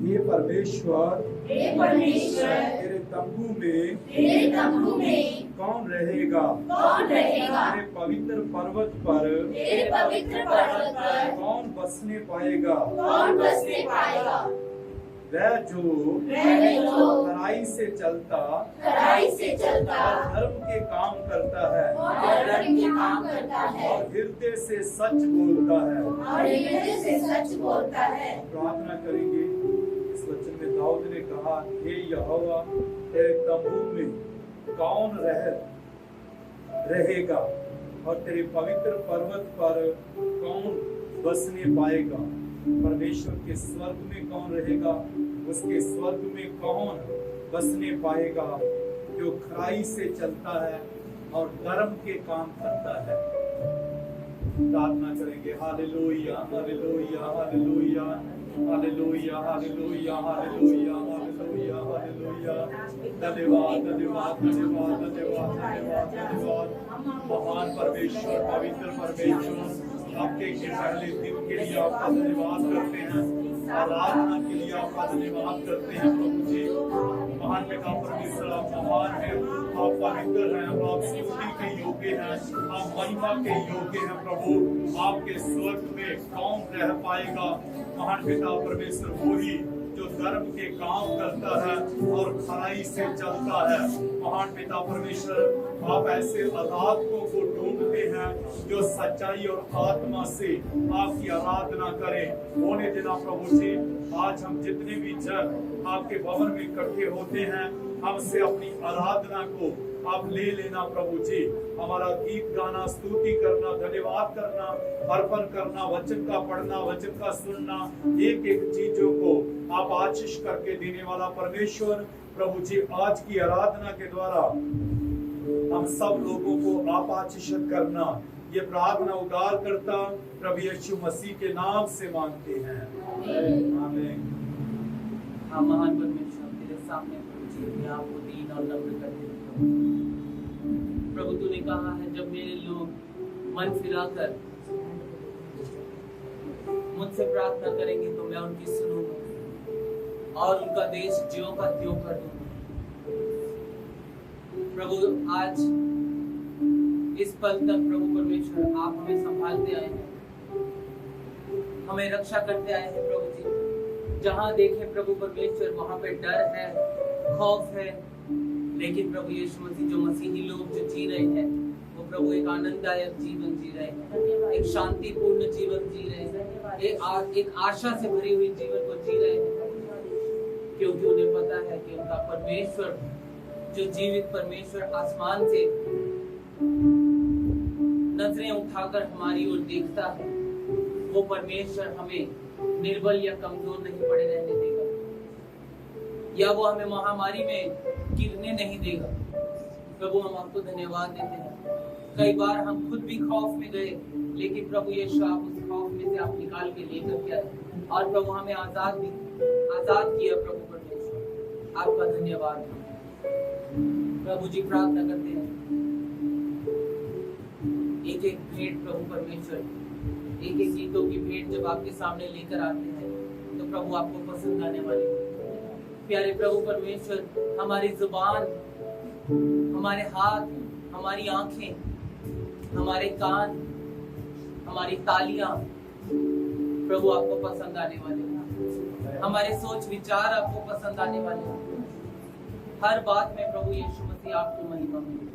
हे परमेश्वर तेरे तंबू में कौन रहेगा तेरे पवित्र पर्वत पर कौन बसने पाएगा वह जो खराई से चलता और धर्म के काम करता है और हृदय से सच बोलता है। प्रार्थना करेंगे। इस वचन में दाऊद ने कहा, हे यहोवा तेरे तंबू में कौन रहेगा और तेरे पवित्र पर्वत पर कौन बसने पाएगा। परमेश्वर के स्वर्ग में कौन रहेगा, उसके स्वर्ग में कौन बसने पाएगा जो खराई से चलता है और धर्म के काम करता है। प्रार्थना करेंगे। Hallelujah hallelujah hallelujah hallelujah hallelujah hallelujah hallelujah hallelujah. धन्यवाद धन्यवाद धन्यवाद धन्यवाद धन्यवाद धन्यवाद। महान परमेश्वर, पवित्र परमेश्वर, आपके पहले दिन के लिए आपका धन्यवाद करते हैं, आराधना के लिए आपका धन्यवाद करते हैं प्रभु जी। महान पिता परमेश्वर, आप महान हैं, आप पवित्र हैं, आप स्तुति के योग्य हैं, आप महिमा के योग्य हैं प्रभु। आपके स्वर्ग में कौन रह पाएगा। महान पिता परमेश्वर वही जो धर्म के काम करता है और खराई से चलता है। महान पिता परमेश्वर, आप ऐसे आराधकों को ढूंढते हैं जो सच्चाई और आत्मा से आपकी आराधना करें। होने देना प्रभु जी। आज हम जितने भी जन आपके भवन में इकट्ठे होते हैं, हमसे अपनी आराधना को आप ले लेना प्रभु जी। हमारा गीत गाना, स्तुति करना, धन्यवाद करना, अर्पण करना, वचन का पढ़ना, वचन का सुनना, एक एक चीजों को आप आशीष करके देने वाला परमेश्वर प्रभु जी, आज की आराधना के द्वारा हम सब लोगों को आप आशीषित करना, ये प्रार्थना उद्धार करता प्रभु यीशु मसीह के नाम से मांगते हैं। आमीन। हाँ, महान परमेश्वर, तेरे सामने प्रभु जी मैं आपको दीन और नम्र करते हैं प्रभु। तूने कहा है, जब मेरे लोग मन फिराकर मुझसे प्रार्थना करेंगे तो मैं उनकी सुनूंगा और उनका देश ज्यों का त्यों कर दूंगा। प्रभु, आज इस पल तक प्रभु परमेश्वर आप हमें संभालते आए हैं, हमें रक्षा करते आए हैं प्रभु जी। जहां देखे प्रभु परमेश्वर वहां पे डर है, खौफ है, लेकिन प्रभु यीशु मसीह जो मसीही लोग जो जी रहे हैं वो प्रभु एक आनंददायक जीवन जी रहे हैं, एक शांतिपूर्ण जीवन जी रहे हैं, एक आशा से भरी हुई जीवन को जी रहे हैं, क्योंकि उन्हें पता है कि उनका परमेश्वर जो जीवित परमेश्वर आसमान से नजरें उठाकर हमारी ओर देखता है, वो परमेश्वर हमें निर्बल या कमजोर नहीं पड़े रहने देगा, या वो हमें महामारी में गिरने नहीं देगा। प्रभु, हम आपको धन्यवाद देते हैं। कई बार हम खुद भी खौफ में गए, लेकिन प्रभु यीशु आप उस खौफ में से आप निकाल के लेकर के आए और प्रभु हमें आजाद किया। प्रभु परमेश्वर, आपका धन्यवाद। प्रभु जी, प्रार्थना करते हैं एक एक भेंट प्रभु परमेश्वर, एक एक गीतों की भेंट जब आपके सामने लेकर आते हैं तो प्रभु आपको पसंद आने वाली। प्यारे प्रभु परमेश्वर, हमारी जुबान, हमारे हाथ, हमारी आंखें, हमारे कान, हमारी तालियां प्रभु आपको पसंद आने वाले, हमारे सोच विचार आपको पसंद आने वाले। हर बात में प्रभु यीशु मसीह आपको महिमा मिले।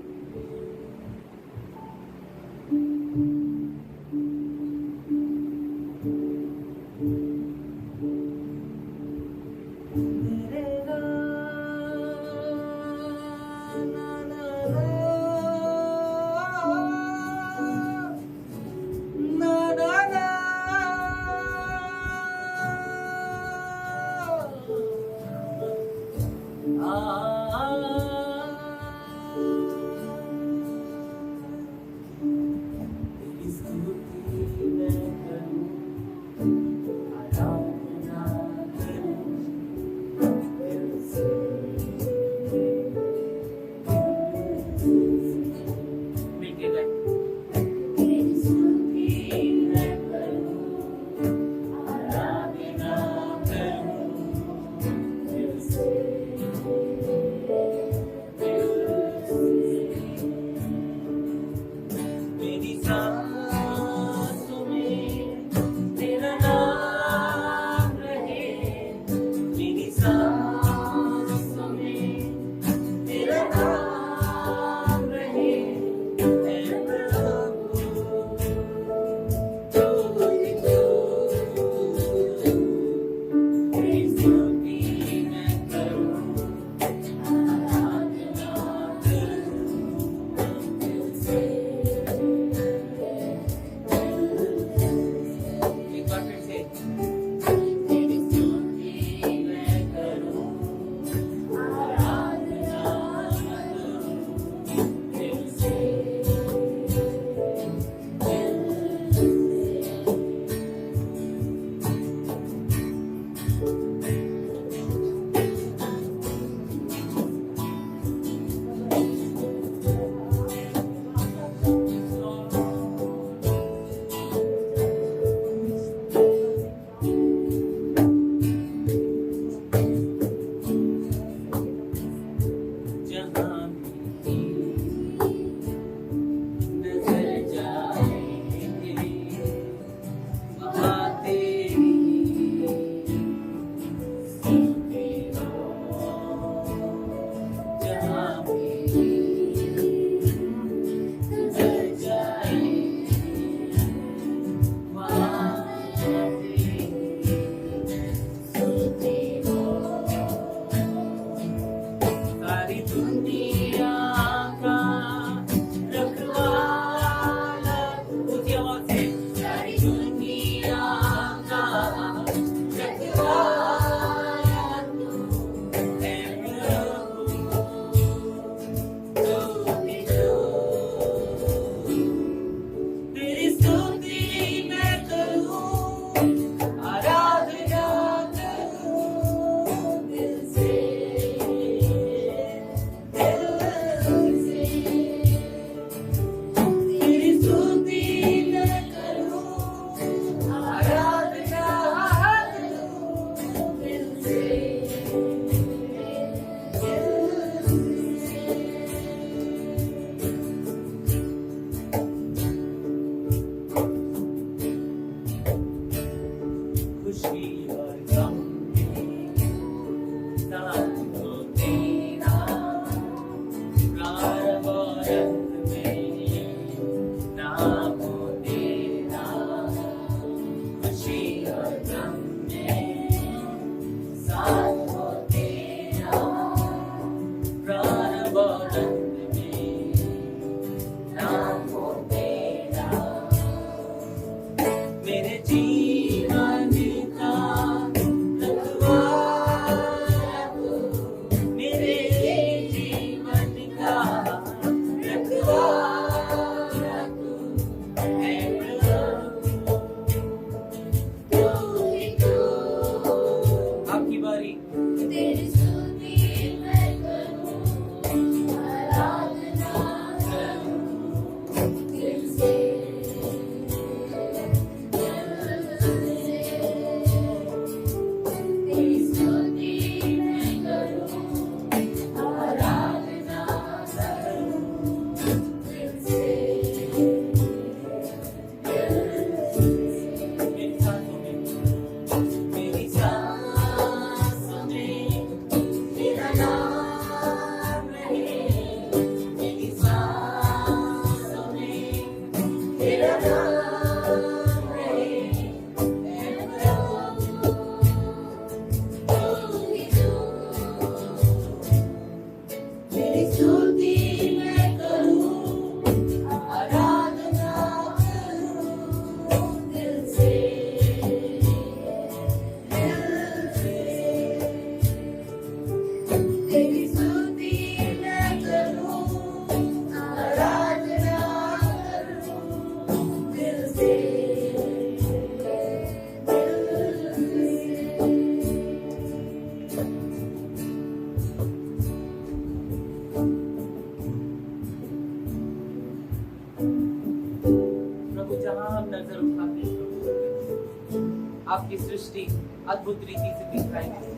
आपकी सृष्टि अद्भुत रीति से दिखाई देती।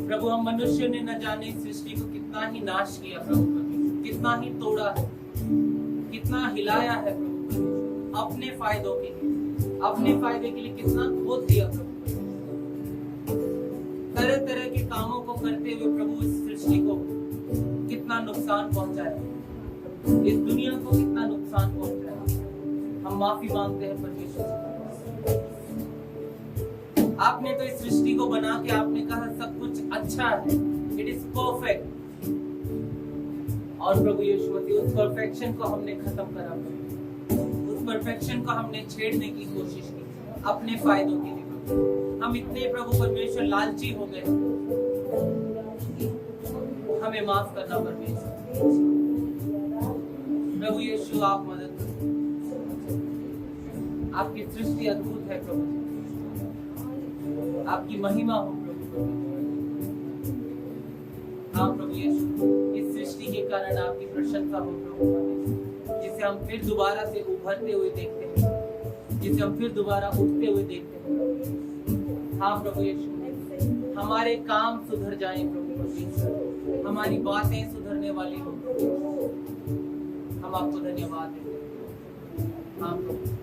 प्रभु हम मनुष्य ने न जाने सृष्टि को कितना ही नाश किया प्रभु परमेश्वर, कितना ही तोड़ा है, कितना हिलाया है प्रभु परमेश्वर, अपने फायदों के लिए, अपने फायदे के लिए कितना खोद दिया प्रभु परमेश्वर। तरह तरह के कामों को करते हुए प्रभु इस सृष्टि को कितना नुकसान पहुंचाया, इस दुनिया को कितना नुकसान पहुंचाया। हम माफी मांगते हैं परमेश्वर से। आपने तो इस सृष्टि को बना के आपने कहा सब कुछ अच्छा है, इट इज परफेक्ट। और प्रभु यीशु मसीह उस परफेक्शन को हमने खत्म करा, उस परफेक्शन को हमने छेड़ने की कोशिश की अपने फायदों के लिए। हम इतने प्रभु परमेश्वर लालची हो गए, हमें माफ करना परमेश्वर। प्रभु यीशु आप मदद करो, आपकी सृष्टि अद्भुत है प्रभु, आपकी महिमा हो प्रभु। हाँ प्रभु यीशु, इस सृष्टि के कारण आपकी प्रशंसा हो प्रभु, जिसे हम फिर दोबारा से उभरते हुए देखते हैं, जिसे हम फिर दोबारा उठते हुए देखते हैं। हाँ प्रभु यीशु, हमारे काम सुधर जाएं प्रभु परमेश्वर, हमारी बातें सुधरने वाली हो, हम आपको धन्यवाद देते हैं। हाँ प्रभु,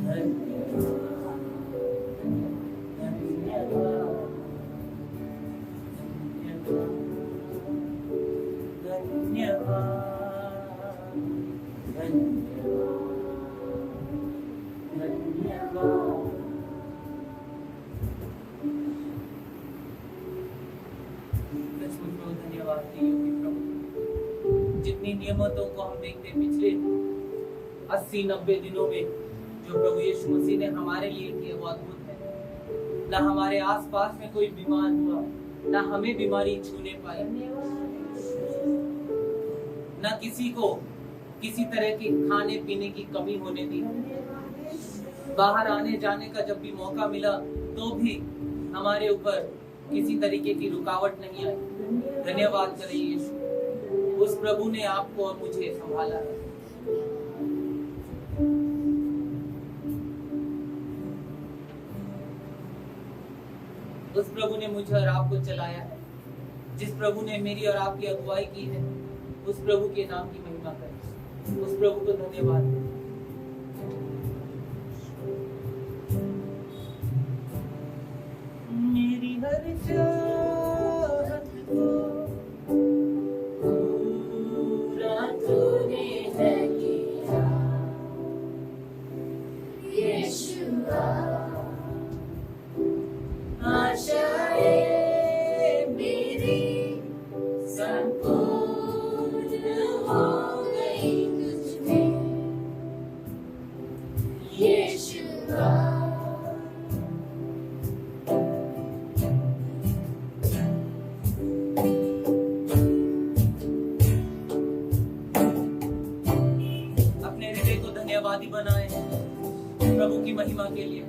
धन्यवाद जितनी नियमतों को हम देखते पिछले 80-90 दिनों में जो प्रभु यीशु मसीह ने हमारे लिए किया वो अद्भुत है। ना हमारे आसपास में कोई बीमार हुआ, ना हमें बीमारी छूने पाई, ना किसी को किसी तरह की खाने पीने की कमी होने दी। बाहर आने जाने का जब भी मौका मिला तो भी हमारे ऊपर किसी तरीके की रुकावट नहीं आई। धन्यवाद करें यीशु, उस प्रभु ने आपको और मुझे संभाला है। उस प्रभु ने मुझे और आपको चलाया है। जिस प्रभु ने मेरी और आपकी अगुवाई की है, उस प्रभु के नाम की महिमा करें। उस प्रभु को धन्यवाद। मेरी हर चाहत को पूरा तूने है किया यीशुआ। आशाएं मेरी संपूर्ण हो गई तुझमें यीशुआ। अपने हृदय को धन्यवादी बनाए प्रभु की महिमा के लिए।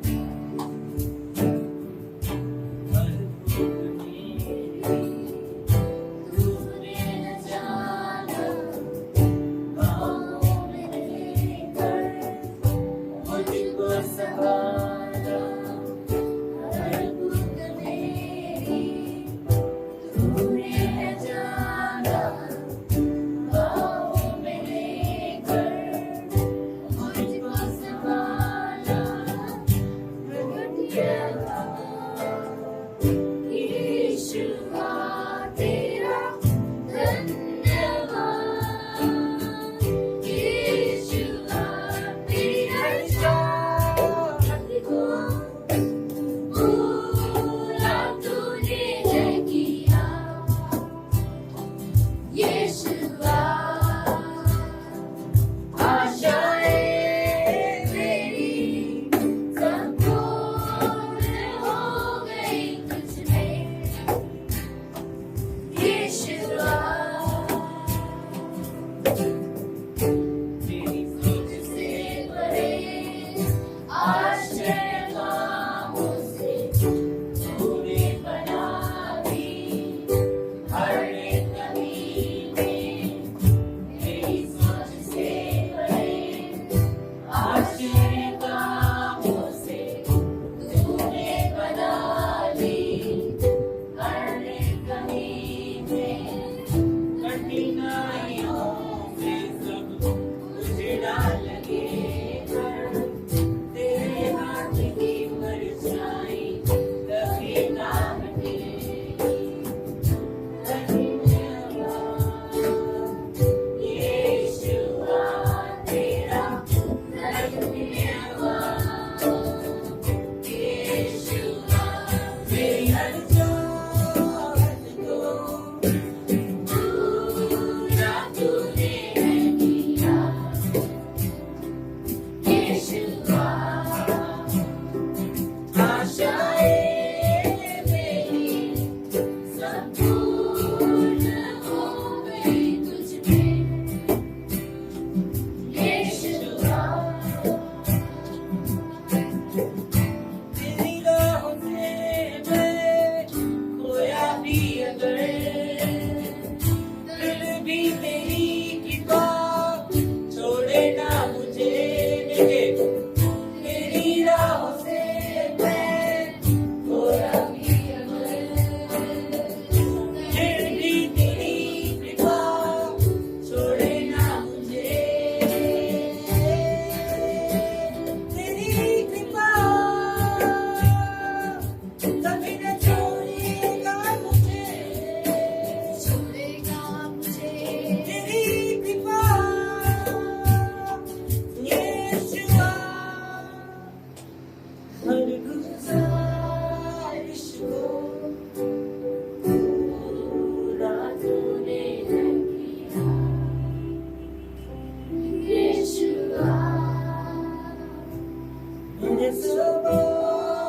मेरे सवालों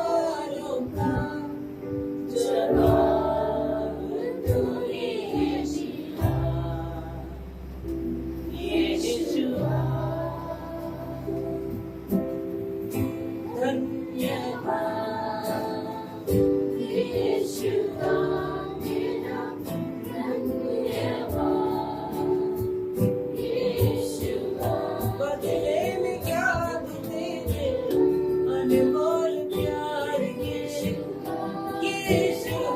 का जवाब तूने दिया, यीशुआ धन्यवाद, यीशुआ तेरा धन्यवाद, यीशुआ बदले में क्या तू तेरे अनमोल प्यार यीशुआ, यीशुआ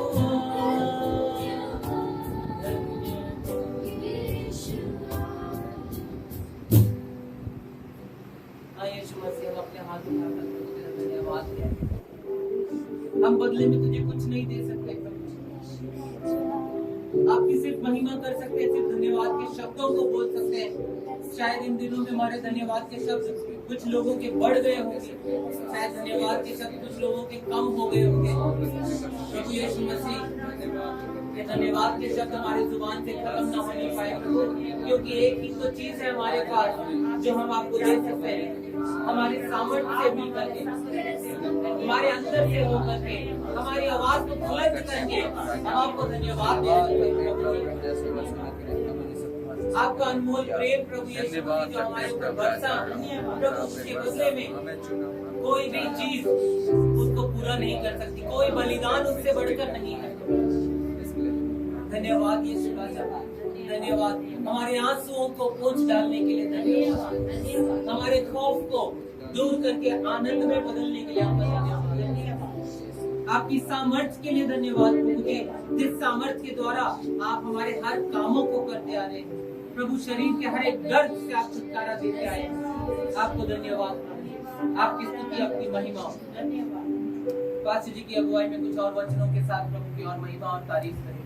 यीशु मसीह हम अपने हाथ उठाकर तुझे धन्यवाद कहते हैं। हम बदले में तुझे कुछ नहीं दे सकते प्रभु, आपकी सिर्फ महिमा कर सकते हैं, सिर्फ धन्यवाद के शब्दों को बोल सकते हैं। शायद इन दिनों में हमारे धन्यवाद के शब्द कुछ लोगों के बढ़ गए होंगे, शायद धन्यवाद के शब्द कुछ लोगों के कम हो गए होंगे। प्रभु यीशु मसीह ये धन्यवाद के शब्द हमारी जुबान से खत्म ना होने पाए प्रभु, क्योंकि एक ही तो चीज है हमारे पास जो हम आपको दे सकते हैं, हमारी सामर्थ्य से मिलकर के, हमारे अंदर से होकर के, हमारी आवाज को बुलंद करके हम आपको धन्यवाद दे सकते हैं। आपका अनमोल प्रेम प्रभु यीशु मसीह जो हमारे ऊपर बरसा प्रभु, उसके बदले में कोई भी चीज उसको पूरा नहीं कर सकती, कोई बलिदान उससे बढ़कर नहीं है। धन्यवाद यीशु राजा, धन्यवाद हमारे आंसुओं को पोंछ डालने के लिए, धन्यवाद हमारे खौफ को दूर करके आनंद में बदलने के लिए आपका धन्यवाद, आपकी सामर्थ्य के लिए धन्यवाद प्रभु जी, जिस सामर्थ्य के द्वारा आप हमारे हर कामों को करते आ रहे हैं प्रभु, शरीर के हर एक दर्द से आप छुटकारा देते आए हैं। आपको धन्यवाद प्रभु, आपकी स्तुति आपकी महिमा। धन्यवाद पास्टर जी की अगुवाई में कुछ और वचनों के साथ प्रभु की और महिमा और तारीफ करेंगे।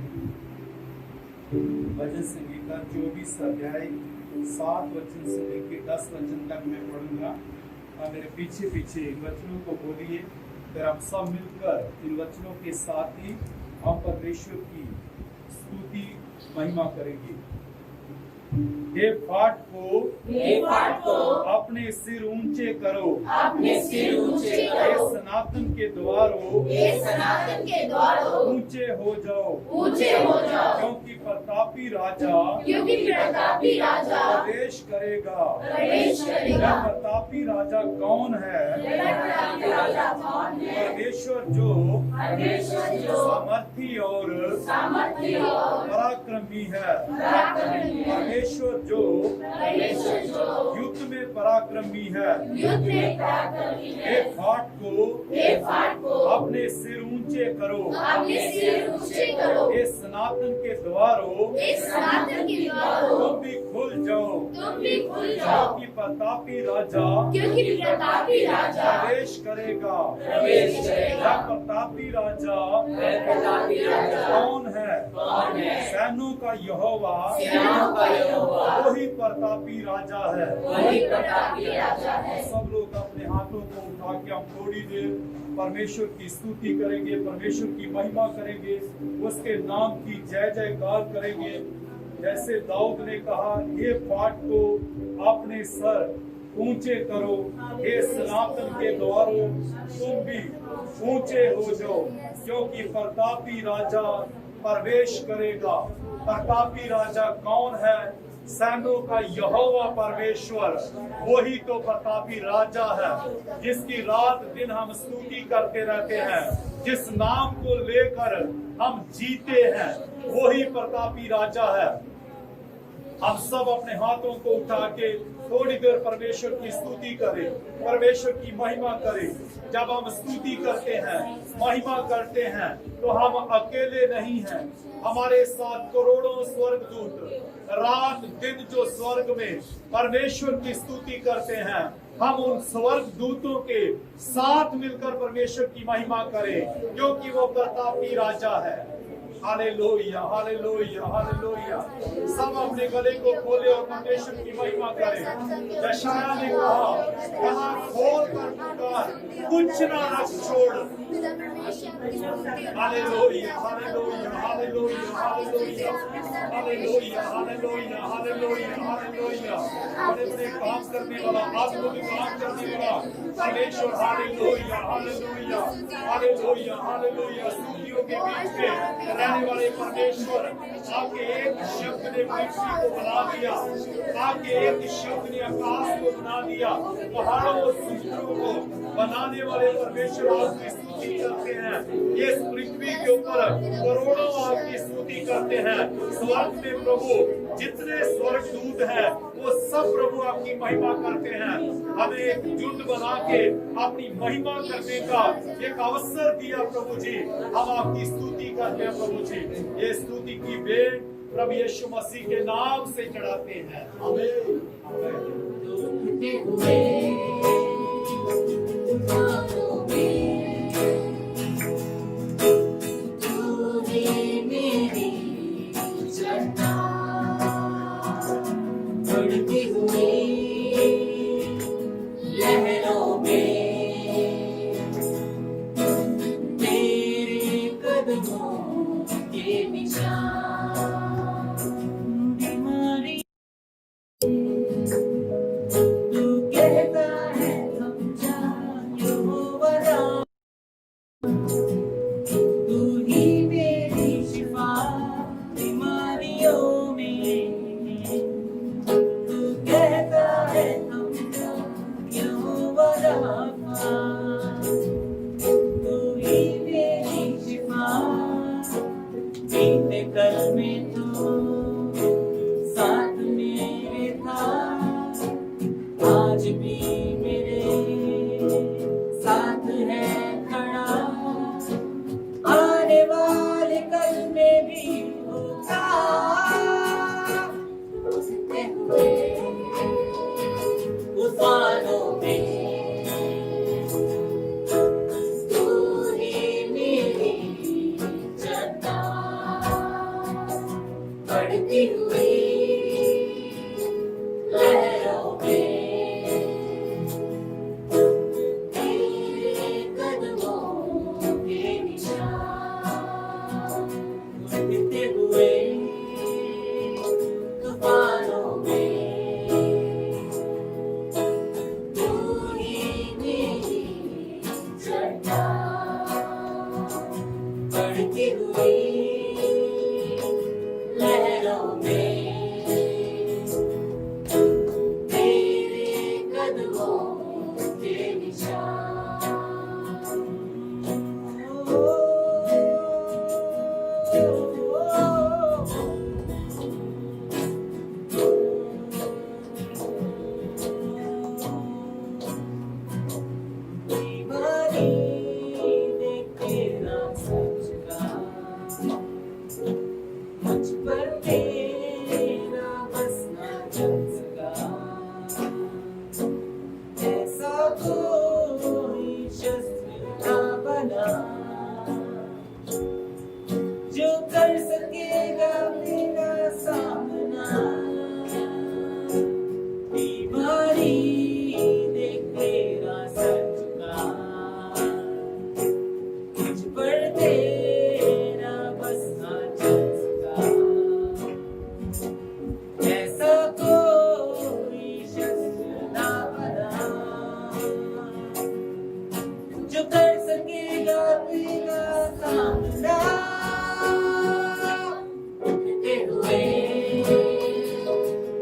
भजन संगीता 24 अध्याय 7 वचन से लेकर 10 वचन तक मैं पढ़ूंगा और मेरे पीछे पीछे इन वचनों को बोलिए, फिर हम सब मिलकर इन वचनों के साथ ही हम परमेश्वर की स्तुति महिमा करेंगे। हे फाट को अपने सिर ऊंचे करो, अपने सिर ऊंचे हे करो, सनातन के द्वारों ऊंचे हो जाओ, क्योंकि प्रतापी राजा प्रवेश करेगा। यह प्रतापी राजा कौन है? परमेश्वर जो सामर्थी और पराक्रमी है, परमेश्वर जो युद्ध में पराक्रमी है। हे फाट को अपने सिर ऊंचे करो, हे सनातन के द्वारों तुम भी खुल जाओ, क्योंकि प्रतापी राजा प्रवेश करेगा। यह प्रतापी राजा कौन है? सैनों का यहोवा वही प्रतापी राजा है। सब लोग अपने हाथों को उठा के हम थोड़ी देर परमेश्वर की स्तुति करेंगे, परमेश्वर की महिमा करेंगे, उसके नाम की जय जयकार करेंगे। जैसे दाऊद ने कहा, हे फाट को अपने सर ऊंचे करो, हे सनातन के द्वारों तुम भी ऊंचे हो जाओ, क्योंकि प्रतापी राजा प्रवेश करेगा। प्रतापी राजा कौन है? सैनों का यहोवा परमेश्वर, वही तो प्रतापी राजा है, जिसकी रात दिन हम स्तुति करते रहते हैं, जिस नाम को लेकर हम जीते हैं, वही प्रतापी राजा है। हम सब अपने हाथों को उठा के थोड़ी देर परमेश्वर की स्तुति करें, परमेश्वर की महिमा करें। जब हम स्तुति करते हैं, महिमा करते हैं, तो हम अकेले नहीं हैं, हमारे साथ करोड़ों स्वर्गदूत रात दिन जो स्वर्ग में परमेश्वर की स्तुति करते हैं, हम उन स्वर्गदूतों के साथ मिलकर परमेश्वर की महिमा करें, क्योंकि वो प्रतापी राजा है। Hallelujah, hallelujah, hallelujah. सब अपने गले को खोले और परमेश्वर की महिमा करें। यशायाह ने कहा, कहा खोल कर पुकार, कुछ ना रख छोड़। पिता परमेश्वर आपकी स्तुति और hallelujah, hallelujah, hallelujah, hallelujah, hallelujah, hallelujah, hallelujah, hallelujah. बड़े बड़े काम करने वाला, अद्भुत काम करने वाला परमेश्वर, हालेलुया, हालेलुया, हालेलुया, हालेलुया। स्तुतियों के बीच में रहने वाले परमेश्वर, आपके एक शब्द ने पृथ्वी को बना दिया, आपके एक शब्द ने आकाश को बना दिया, पहाड़ों और समुद्रों को बनाने वाले परमेश्वर आपकी स्तुति करते हैं। ये पृथ्वी के ऊपर करोड़ों आपकी स्तुति करते हैं। स्वर्ग में प्रभु जितने स्वर्ग दूत हैं वो सब प्रभु आपकी महिमा करते हैं। हमें एक झुंड बना के अपनी महिमा करने का एक अवसर दिया प्रभु जी। हम आपकी स्तुति करते हैं प्रभु जी। ये स्तुति की भेंट प्रभु यीशु मसीह के नाम से चढ़ाते हैं। आमीन, कल में तो साथ मेरे था, आज भी मेरे साथ है खड़ा, आने वाले कल में भी होगा। उठते हुए तूफानों में बढ़ती हुई लहरों में तेरे कदमों के निशान, उठते हुए तूफानों में तू ही मेरी चट्टान, बढ़ती हुई लहरों में तेरे कदमों के निशान। दीवानी देखे ना सच का, मुझ पर तेरा बसना जल सका, ऐसा कोई शस्त्र ना बना जो कर सकेगा मेरा सामना। बीमारी देख तेरा सच का, मुझ पर तेरा बसना जल सका, ऐसा कोई शस्त्र ना बना जो कर सकेगा तेरा सामना। उठते हुए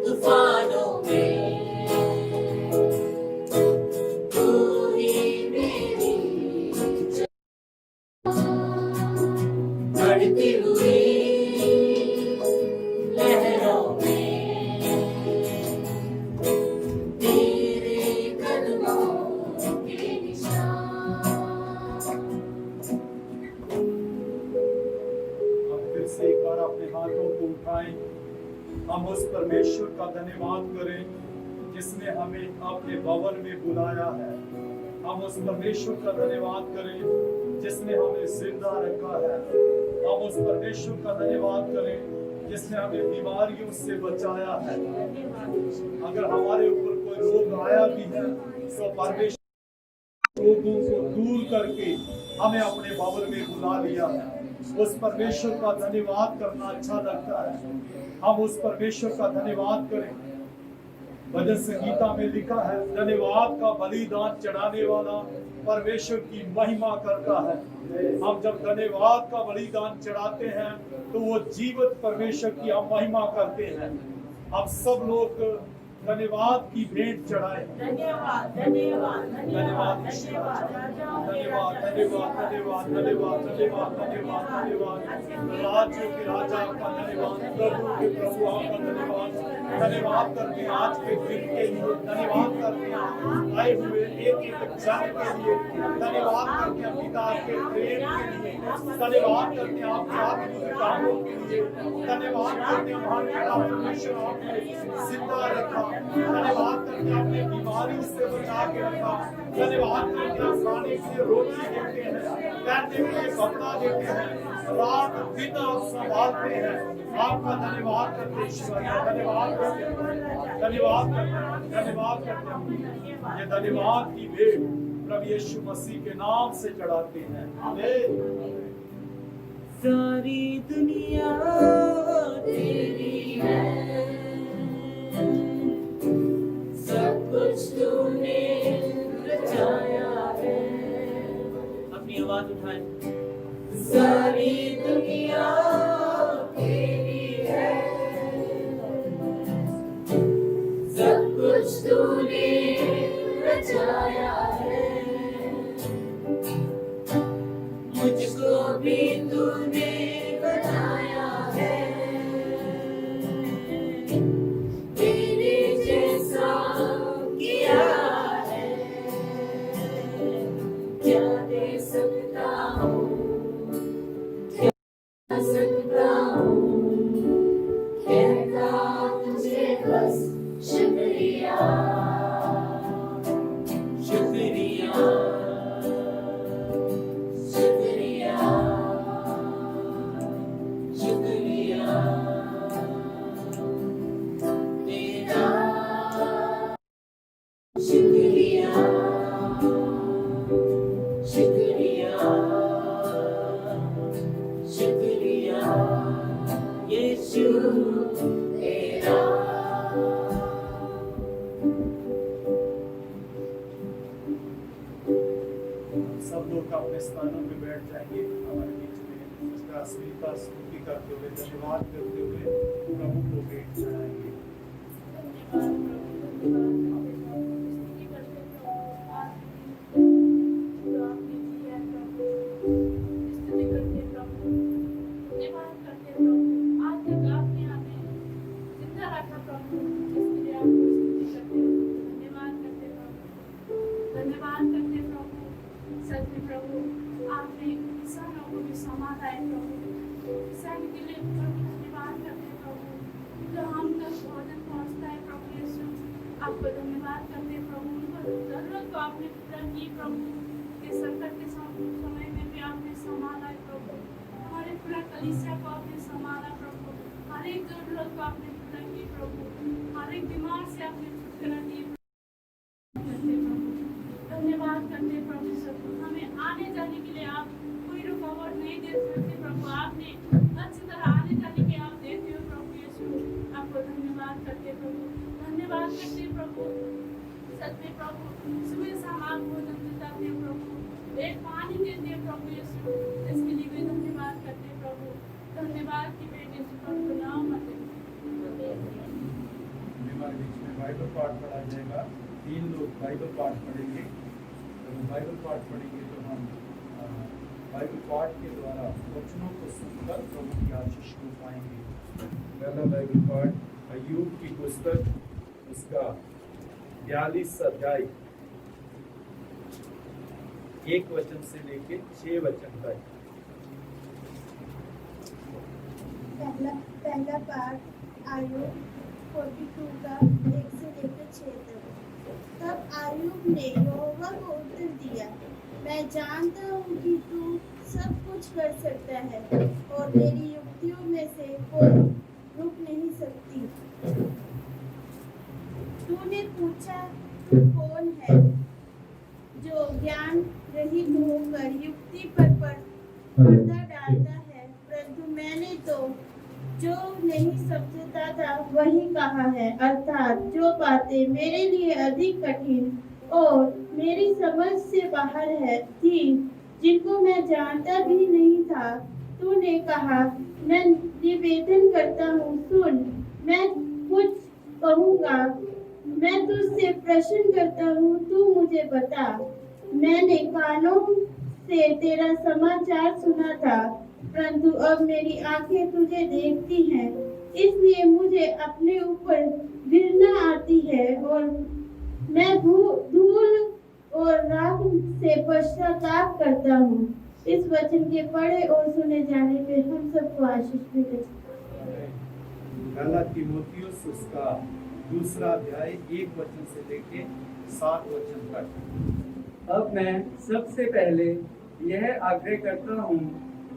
तूफानों में तू ही मेरी बढ़ती हुई लहरों में तेरे कदमों के निशान। हम फिर से एक बार अपने हाथों को उठाएं। हम उस परमेश्वर का धन्यवाद करें जिसने हमें अपने भवन में बुलाया है। हम उस परमेश्वर का धन्यवाद करें जिसने हमें जिंदा रखा है। हम उस परमेश्वर का धन्यवाद करें जिसने हमें बीमारियों से बचाया है। अगर हमारे ऊपर कोई रोग आया भी है तो परमेश्वर रोगों को दूर करके हमें अपने भवन में बुला लिया है। उस परमेश्वर का धन्यवाद करना अच्छा लगता है। हम उस परमेश्वर का धन्यवाद करें। भजन संगीता में लिखा है, धन्यवाद का बलिदान चढ़ाने वाला परमेश्वर की महिमा करता है। हम जब धन्यवाद का बलिदान चढ़ाते हैं तो वो जीवित परमेश्वर की हम महिमा करते हैं। हम सब लोग धन्यवाद की भेंट चढ़ाए। धन्यवाद धन्यवाद धन्यवाद धन्यवाद धन्यवाद धन्यवाद धन्यवाद धन्यवाद धन्यवाद धन्यवाद धन्यवाद राज्य के राजा का धन्यवाद, प्रभु के प्रभु आपका धन्यवाद। धन्यवाद करते हैं आज के दिन के लिए, धन्यवाद करते हैं आए हुए एक एक जन के लिए, धन्यवाद करते हैं पिता के प्रेम के लिए, धन्यवाद करते हैं आपके आत्मिक कामों के लिए, धन्यवाद करते हैं महान पिता परमेश्वर आपने जिंदा रखा, धन्यवाद करते हैं अपने बीमारी से बचा के रखा, धन्यवाद करते हैं खाने के लिए रोटी देते हैं, पहनने के लिए कपड़ा देते हैं, रात दिन आप संभालते हैं। आपका धन्यवाद करते हैं ईश्वर, धन्यवाद करते हैं, धन्यवाद करते हैं, धन्यवाद करते हैं। ये धन्यवाद की भेंट प्रभु यीशु मसीह के नाम से चढ़ाते हैं। आमीन। सारी दुनिया तेरी है, सब कुछ तूने रचाया है। अपनी आवाज उठाएं। सारी दुनिया तेरी है, सब कुछ तूने रचाया है। मुझको भी तूने बनाया है, तेरे जैसा किया है। क्या दे सकता हूँ, क्या सकता हूँ, कहता तुझे बस शुक्रिया शुक्रिया शुक्रिया शुक्रिया तेरा शुक्रिया शुक्रिया शुक्रिया यीशु तेरा। सब लोग अपने स्थानों में बैठ जाएंगे। हमारे बीच में उसका अस्मिता स्तुति करते हुए, धन्यवाद करते हुए प्रभु को भेंट चढ़ाएंगे। धन्यवाद करते प्रभु, सत्य प्रभु, आपने किसानों को भी संभाला है प्रभु। किसान के लिए प्रभु धन्यवाद करते प्रभु, जो हम तक भोजन पहुंचता है प्रभु यीशु, आपको धन्यवाद करते प्रभु। उनको जरूरत को आपने पूरा की प्रभु, के संकट के समय में भी आपने संभाला है प्रभु। हमारे पूरा कलीसिया को आपने संभाला प्रभु, हर एक जरूरत को आपने पूरा की प्रभु, हर एक बीमार से आपने छुटकारा दी। धन्यवाद करते प्रभु सबको, हमें आने जाने के लिए आप कोई रुकावट नहीं दे सकते प्रभु, आपने अच्छी तरह आने जाने के आप देते हो प्रभु यीशु, आपको धन्यवाद करते प्रभु, धन्यवाद करते प्रभु। सच में प्रभु सुबह शाम आप भोजन देते हैं प्रभु, एक पानी देते हैं प्रभु यीशु, इसके लिए भी धन्यवाद करते प्रभु। धन्यवाद की बेटे प्रभु नाम मत हमारे बीच में बाइबल पाठ पढ़ा जाएगा। 3 लोग बाइबल पाठ पढ़ेंगे। जब बाइबल पाठ पढ़ेंगे तो हम बाइबल पाठ के द्वारा वचनों को सुनकर प्रभु की आशीष को पाएंगे। पहला बाइबल पाठ अय्यूब की पुस्तक, उसका 42 अध्याय 1 वचन से लेके 6 वचन तक। पहला पाठ अय्यूब 42 का 1 से लेकर 6 तक। तब अय्यूब ने यहोवा को उत्तर दिया, मैं जानता हूँ कि तू सब कुछ कर सकता है और तेरी युक्तियों में से कोई रुक नहीं सकती। तूने पूछा तू कौन है, जो ज्ञान रहित होकर युक्ति पर पर्दा डालता है, परंतु मैंने तो जो नहीं समझता था वही कहा है, अर्थात जो बातें मेरे लिए अधिक कठिन और मेरी समझ से बाहर है थी, जिनको मैं जानता भी नहीं था, तूने कहा। मैं निवेदन करता हूँ, सुन, मैं कुछ कहूँगा, मैं तुझसे प्रश्न करता हूँ, तू मुझे बता। मैंने कानों से तेरा समाचार सुना था, परंतु अब मेरी आंखें तुझे देखती हैं, इसलिए मुझे अपने ऊपर घृणा आती है और मैं धूल और राख से पश्चाताप करता हूँ। इस वचन के पढ़े और सुने जाने पे हम सबको आशीष मिले। पहला तीमुथियुस उसका 2 अध्याय 1 वचन से लेके 7 वचन तक। अब मैं सबसे पहले यह आग्रह करता हूँ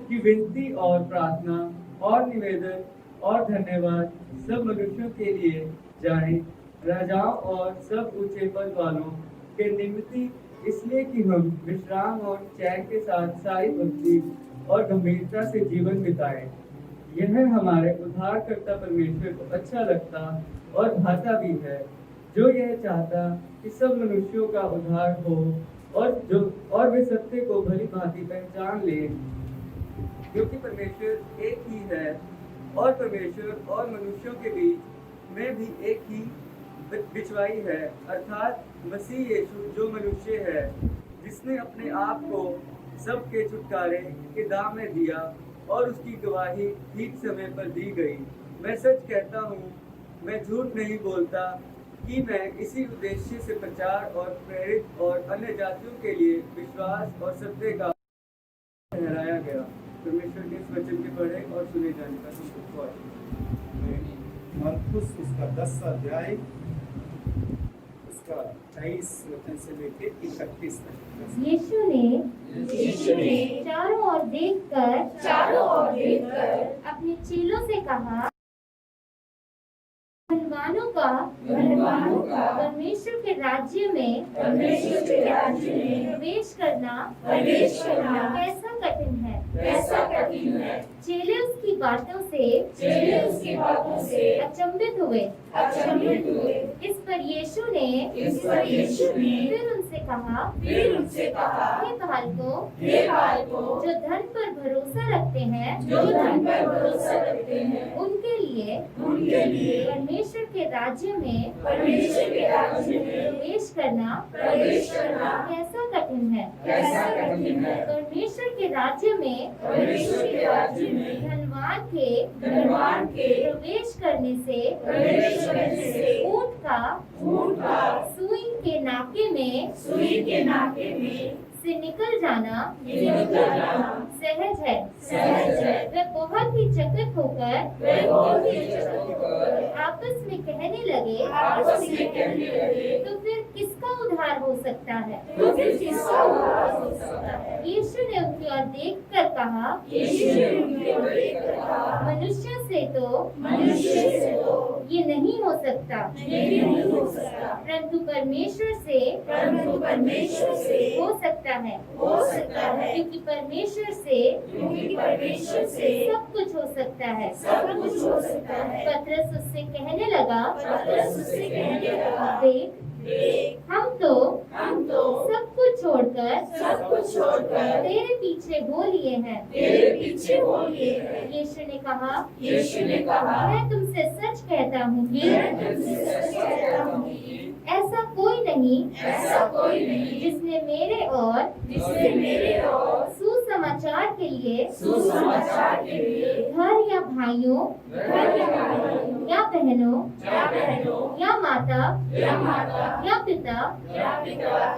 कि विनती और प्रार्थना और निवेदन और धन्यवाद सब मनुष्यों के लिए जाए, राजाओं और सब ऊंचे पद वालों के निमित्त, इसलिए कि हम विश्राम और चैन के साथ सारी भक्ति और गंभीरता से जीवन बिताएं। यह हमारे उद्धारकर्ता परमेश्वर को अच्छा लगता और भाता भी है, जो यह चाहता कि सब मनुष्यों का उद्धार हो और वे सत्य को भली भांति पहचान ले, क्योंकि परमेश्वर एक ही है और परमेश्वर और मनुष्यों के बीच में भी एक ही बिचवाई है, अर्थात मसीह यीशु, जो मनुष्य है, जिसने अपने आप को सबके छुटकारे के दाम में दिया और उसकी गवाही ठीक समय पर दी गई। मैं सच कहता हूँ, मैं झूठ नहीं बोलता कि मैं इसी उद्देश्य से प्रचार और प्रेरित और अन्य जातियों के लिए विश्वास और सत्य का ठहराया गया। परमेश्वर के इस वचन के पढ़े और सुने जाने का तुमको मरकुस उसका 10 अध्याय उसका 23 वचन से लेके 31 तक। यीशु ने चारों ओर देखकर अपने चेलों से कहा, धनवानों का परमेश्वर के राज्य में प्रवेश करना कैसा कठिन है। चेले उसकी बातों से अचंभित हुए। इस पर यीशु ने फिर उनसे कहा, हे बालकों, जो धन पर भरोसा रखते हैं, उनके लिए परमेश्वर के राज्य में प्रवेश करना कैसा कठिन है। परमेश्वर के राज्य में धनवान के प्रवेश करने से ऊंट का सुई के नाके में से निकल जाना सहज है। वे बहुत ही चकित होकर आपस में कहने लगे, तो फिर किसका उद्धार हो सकता है। यीशु ने उनकी ओर देखकर कहा, मनुष्य से तो ये नहीं हो सकता, परंतु परमेश्वर से हो सकता है, क्योंकि परमेश्वर से सब कुछ हो सकता है। पतरस उससे कहने लगा, देख, हम तो सब कुछ छोड़कर तेरे पीछे हो लिए हैं। यीशु ने कहा, मैं तुमसे सच कहता हूँ कि ऐसा कोई नहीं जिसने मेरे और सुसमाचार के लिए घर या भाइयों या बहनों या माता या पिता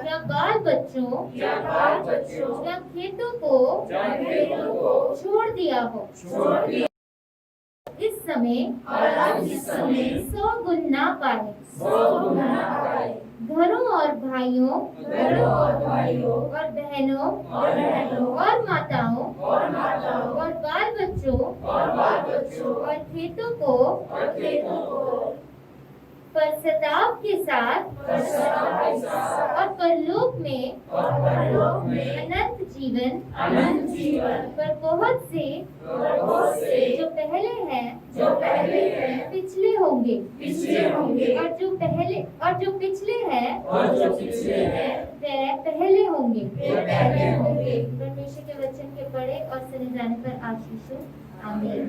या बाल बच्चों या खेतों को छोड़ दिया हो, इस समय 100 गुण ना पाए। घरों और भाइयों और बहनों और माताओं और बाल बच्चों और खेतों को पश्चाताप के साथ और परलोक में अनंत जीवन पर बहुत से जो पहले हैं पिछले होंगे और जो पिछले हैं वे पहले होंगे। परमेश्वर के वचन के पढ़े और सुने जाने पर आशीष हो। आमीन।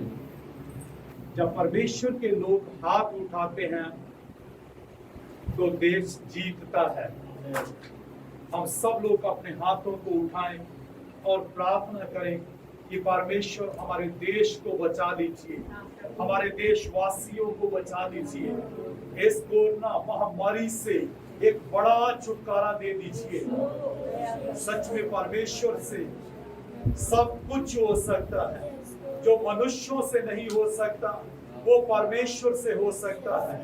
जब परमेश्वर के लोग हाथ उठाते हैं तो देश जीतता है। हम सब लोग अपने हाथों को उठाएं और प्रार्थना करें कि परमेश्वर हमारे देश को बचा लीजिए, हमारे देशवासियों को बचा लीजिए, इस कोरोना महामारी से एक बड़ा छुटकारा दे दीजिए। सच में परमेश्वर से सब कुछ हो सकता है, जो मनुष्यों से नहीं हो सकता वो परमेश्वर से हो सकता है।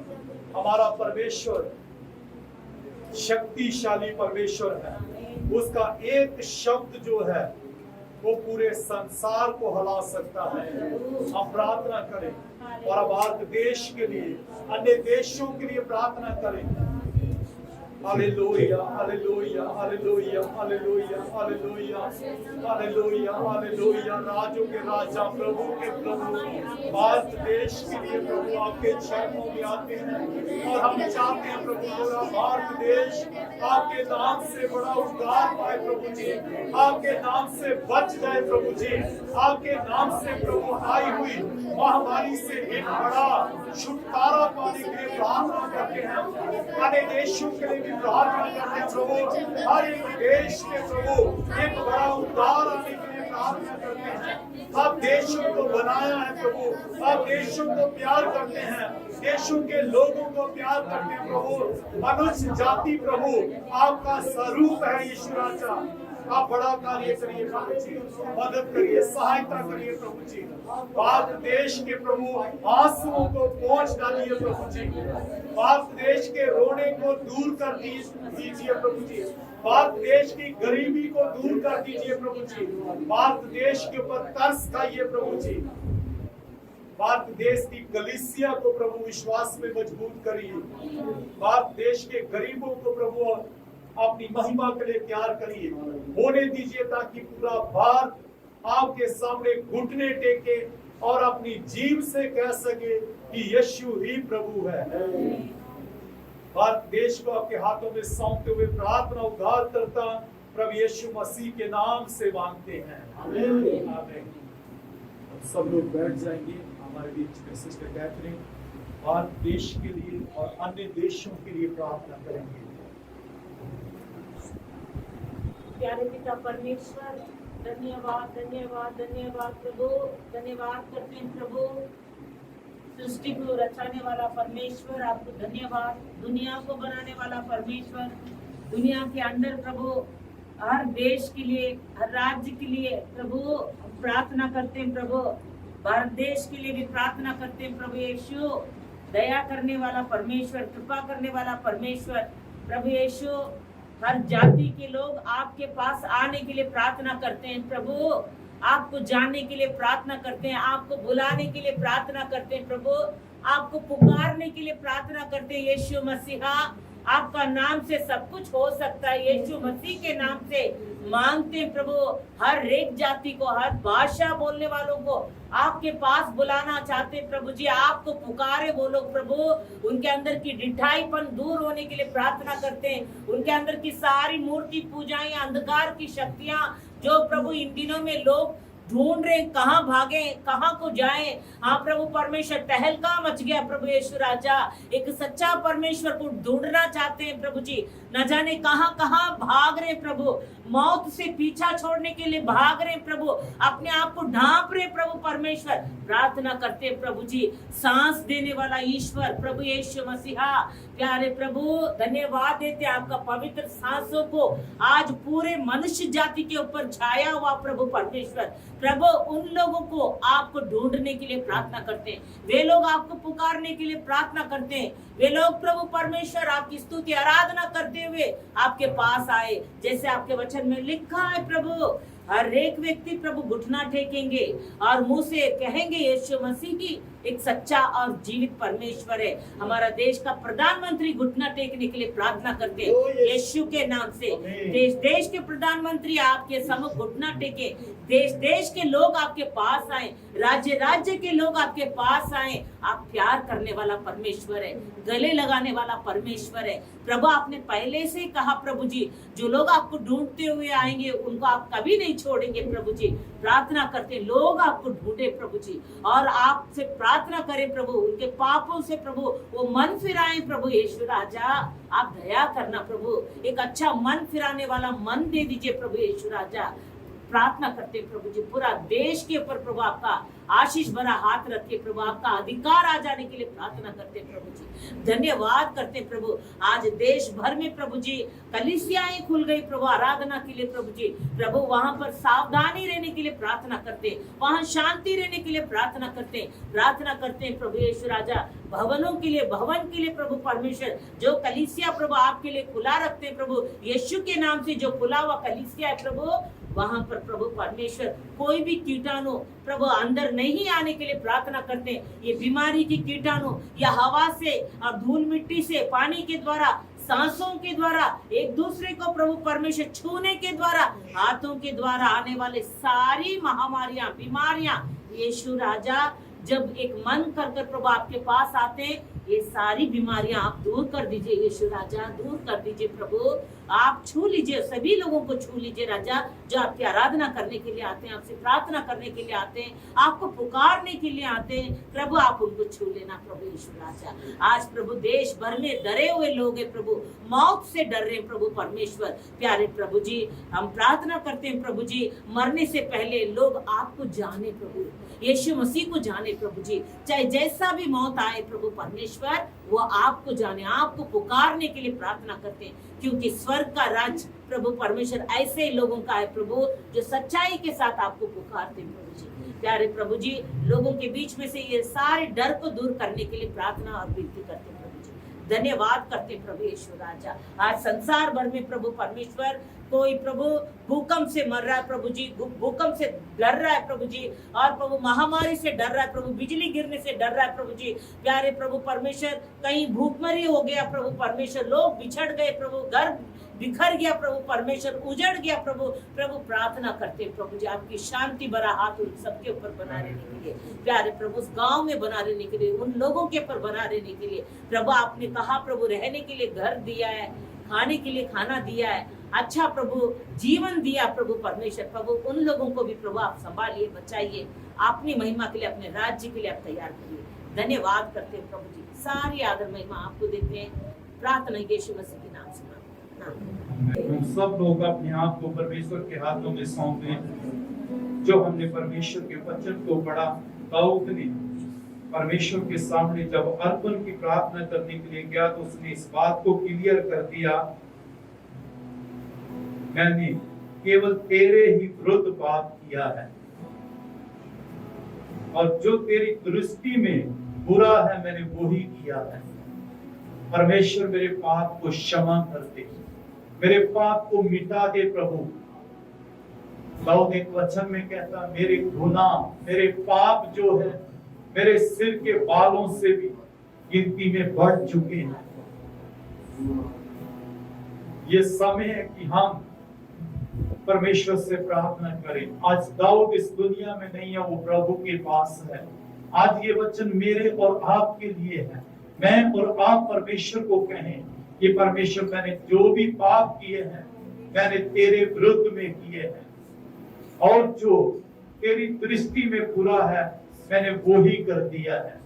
हमारा परमेश्वर शक्तिशाली परमेश्वर है, उसका एक शब्द जो है वो पूरे संसार को हिला सकता है। हम प्रार्थना करें और भारत देश के लिए, अन्य देशों के लिए प्रार्थना करें। Hallelujah hallelujah hallelujah hallelujah hallelujah hallelujah hallelujah. राजों के राजा, प्रभु के प्रभु, भारत देश के लिए प्रभु आपके चरणों में आते हैं और हम चाहते हैं प्रभु पूरा भारत देश आपके नाम से बड़ा उद्धार पाए प्रभु जी, आपके नाम से बच जाए प्रभु जी, आपके नाम से प्रभु आई हुई महामारी से एक बड़ा छुटकारा पाने के लिए प्रार्थना करते हैं। अन्य देशों के लिए प्रार्थना करते हैं प्रभु, हर एक देश के प्रभु एक बड़ा उद्धार आने के लिए प्रार्थना करते हैं। आप देशों को बनाया है प्रभु, आप देशों को प्यार करते हैं, देशों के लोगों को प्यार करते हैं प्रभु। मनुष्य जाति प्रभु आपका स्वरूप है यीशु राजा, आप बड़ा कार्य करिए प्रभु जी, मदद करिए, सहायता करिए प्रभु जी। भारत देश के प्रभु आंसुओं को पोंछ डालिए प्रभु जी, भारत देश के रोने को दूर कर दीजिए प्रभु जी, भारत देश की गरीबी को दूर कर दीजिए प्रभु जी, भारत देश के ऊपर तरस खाइए प्रभु जी। भारत देश की कलीसिया को प्रभु विश्वास में मजबूत करिए, भारत देश के गरीबों को प्रभु अपनी महिमा के लिए तैयार करिए, होने दीजिए ताकि पूरा भारत आपके सामने घुटने टेके और अपनी जीभ से कह सके कि यीशु ही प्रभु है। भारत देश को आपके हाथों में सौंपते हुए प्रार्थना उद्धार करता प्रभु यीशु मसीह के नाम से मांगते हैं, आमीन आमीन। सब लोग बैठ जाएंगे। हमारे बीच में सिस्टर कैथरीन भारत देश के लिए और अन्य देशों के लिए प्रार्थना करेंगे। प्यारे पिता परमेश्वर, धन्यवाद धन्यवाद धन्यवाद प्रभु, धन्यवाद करते हैं प्रभु, सृष्टि को रचाने वाला परमेश्वर, आपको धन्यवाद। दुनिया को बनाने वाला परमेश्वर, दुनिया के अंदर प्रभु हर देश के लिए, हर राज्य के लिए प्रभु प्रार्थना करते हैं प्रभु, भारत देश के लिए भी प्रार्थना करते हैं प्रभु यीशु, दया करने वाला परमेश्वर, कृपा करने वाला परमेश्वर प्रभु यीशु। हर जाति के लोग आपके पास आने के लिए प्रार्थना करते हैं प्रभु, आपको जानने के लिए प्रार्थना करते हैं, आपको बुलाने के लिए प्रार्थना करते हैं प्रभु, आपको पुकारने के लिए प्रार्थना करते हैं यीशु मसीहा। आपका नाम से सब कुछ हो सकता है, यीशु मसीह के नाम से मांगते हैं प्रभु। हर एक जाति को, हर भाषा बोलने वालों को आपके पास बुलाना चाहते हैं प्रभु जी, आपको पुकारे वो लोग प्रभु, उनके अंदर की ढिठाईपन दूर होने के लिए प्रार्थना करते हैं, उनके अंदर की सारी मूर्ति पूजाएं, अंधकार की शक्तियां जो प्रभु इन दिनों में लोग ढूंढ रहे, कहाँ भागे, कहाँ को जाएं। हाँ प्रभु परमेश्वर, तहलका मच गया प्रभु यीशु राजा, एक सच्चा परमेश्वर को ढूंढना चाहते हैं प्रभु जी, न जाने कहाँ कहाँ भाग रहे प्रभु, मौत से पीछा छोड़ने के लिए भाग रहे प्रभु, अपने आप को ढांप रहे प्रभु परमेश्वर। प्रार्थना करते हैं प्रभु जी, सांस देने वाला ईश्वर प्रभु यीशु मसीहा, प्यारे प्रभु धन्यवाद देते आपका पवित्र सांसों को आज पूरे मनुष्य जाति के ऊपर छाया हुआ प्रभु परमेश्वर। प्रभु उन लोगों को आपको ढूंढने के लिए प्रार्थना करते हैं, वे लोग आपको पुकारने के लिए प्रार्थना करते हैं, वे लोग प्रभु परमेश्वर आपकी स्तुति आराधना करते हुए आपके पास आए, जैसे आपके वचन में लिखा है प्रभु। हर एक व्यक्ति प्रभु घुटना टेकेंगे और मुंह से कहेंगे यीशु मसीह ही एक सच्चा और जीवित परमेश्वर है। हमारा देश का प्रधानमंत्री घुटना टेकने के लिए प्रार्थना करते हैं यीशु के नाम से। देश के प्रधानमंत्री आपके सम्मुख घुटना टेके, देश के लोग आपके पास आए, राज्य के लोग आपके पास आए। आप प्यार करने वाला परमेश्वर है, गले लगाने वाला परमेश्वर है। प्रभु आपने पहले से कहा प्रभु जी, जो लोग आपको ढूंढते हुए आएंगे उनको आप कभी नहीं छोड़ेंगे प्रभु जी। प्रार्थना करते लोग आपको ढूंढे प्रभु जी, और आपसे प्रार्थना करें प्रभु, उनके पापों से प्रभु वो मन फिराएं प्रभु यीशु राजा। आप दया करना प्रभु, एक अच्छा मन फिराने वाला मन दे दीजिए प्रभु यीशु राजा। प्रार्थना करते प्रभु जी, पूरा देश के ऊपर प्रभु आपका आशीष भरा हाथ रखे प्रभु, आपका अधिकार आ जाने के लिए प्रार्थना करते प्रभु जी। धन्यवाद करते प्रभु, आज देश भर में प्रभु जी कलीसियाएं खुल गई प्रभु आराधना के लिए प्रभु जी। प्रभु वहां पर सावधानी रहने के लिए प्रार्थना करते, वहां शांति रहने के लिए प्रार्थना करते प्रभु यीशु राजा। भवन के लिए प्रभु परमेश्वर, जो कलीसिया प्रभु आपके लिए खुला रखते प्रभु यीशु के नाम से, जो खुला हुआ कलीसिया है प्रभु, वहां पर प्रभु परमेश्वर कोई भी कीटाणु प्रभु अंदर नहीं आने के लिए प्रार्थना करते हैं। ये बीमारी की कीटाणु या हवा से और धूल मिट्टी से, पानी के द्वारा, सांसों के द्वारा, एक दूसरे को प्रभु परमेश्वर छूने के द्वारा, हाथों के द्वारा आने वाले सारी महामारियां, बीमारियां यीशु राजा जब एक मन कर प्रभु आपके पास आते हैं, ये सारी बीमारियां आप दूर कर दीजिए यीशु राजा, दूर कर दीजिए प्रभु। आप छू लीजिए, सभी लोगों को छू लीजिए राजा, जो आपकी आराधना करने के लिए आते हैं, आपसे प्रार्थना करने के लिए आते हैं, आपको पुकारने के लिए आते हैं प्रभु, आप उनको छू लेना प्रभु यीशु राजा। आज प्रभु देश भर में डरे हुए लोग हैं प्रभु, मौत से डर रहे हैं प्रभु परमेश्वर। प्यारे प्रभु जी, हम प्रार्थना करते हैं प्रभु जी, मरने से पहले लोग आपको जाने प्रभु, यीशु मसीह को जाने प्रभु जी। चाहे जैसा भी मौत आए प्रभु परमेश्वर, वो आपको जाने, आपको पुकारने के लिए प्रार्थना करते हैं, क्योंकि स्वर्ग का राज प्रभु परमेश्वर ऐसे ही लोगों का है प्रभु, जो सच्चाई के साथ आपको पुकारते हैं प्रभु जी। प्यारे प्रभु जी, लोगों के बीच में से ये सारे डर को दूर करने के लिए प्रार्थना और विनती करते हैं प्रभु जी। धन्यवाद करते हैं प्रभु यीशु राजा। आज संसार भर में प्रभु परमेश्वर कोई प्रभु भूकंप से मर रहा है प्रभु जी, भूकंप से डर रहा है प्रभु जी, और प्रभु महामारी से डर रहा है प्रभु, बिजली गिरने से डर रहा है प्रभु जी। प्यारे प्रभु परमेश्वर, कहीं भूखमरी हो गया प्रभु परमेश्वर, लोग बिछड़ गए प्रभु, घर बिखर गया प्रभु परमेश्वर, उजड़ गया प्रभु। प्रभु प्रार्थना करते हैं प्रभु जी, आपकी शांति भरा हाथ उन सबके ऊपर बना रहने के लिए, प्यारे प्रभु उस गांव में बना रहने के लिए, उन लोगों के ऊपर बना रहने के लिए प्रभु। आपने कहा प्रभु रहने के लिए घर दिया है, खाने के लिए खाना दिया है, अच्छा प्रभु जीवन दिया प्रभु परमेश्वर। प्रभु उन लोगों को भी प्रभु आप संभालिए, बचाइए, अपनी महिमा के लिए, अपने राज्य के लिए आप तैयार करिए। धन्यवाद करते हैं प्रभु जी, सारी आदर महिमा आपको देते हैं। प्रार्थना यीशु मसीह के नाम से हम सब लोग अपने आप को परमेश्वर के हाथों में सौंप दें। जो हमने परमेश्वर के वचन को पढ़ा, दाऊद ने परमेश्वर के सामने जब अर्पण की प्रार्थना करने के लिए गया तो उसने इस बात को क्लियर कर दिया, मैंने केवल तेरे ही विरुद्ध पाप किया है, और जो तेरी दृष्टि में बुरा है मैंने वो ही किया है। परमेश्वर मेरे पाप को क्षमा कर दे, मेरे पाप को मिटा दे प्रभु। दाऊद एक वचन में कहता, मेरे गुनाह, मेरे पाप जो है मेरे सिर के बालों से भी गिनती में बढ़ चुके हैं। ये समय है कि हम परमेश्वर से प्रार्थना करें। आज दाऊद इस दुनिया में नहीं है, वो प्रभु के पास है। आज ये वचन मेरे और आपके लिए है। मैं और आप परमेश्वर को कहें, ये परमेश्वर मैंने जो भी पाप किए हैं मैंने तेरे विरुद्ध में किए हैं, और जो तेरी दृष्टि में बुरा है मैंने वो ही कर दिया है,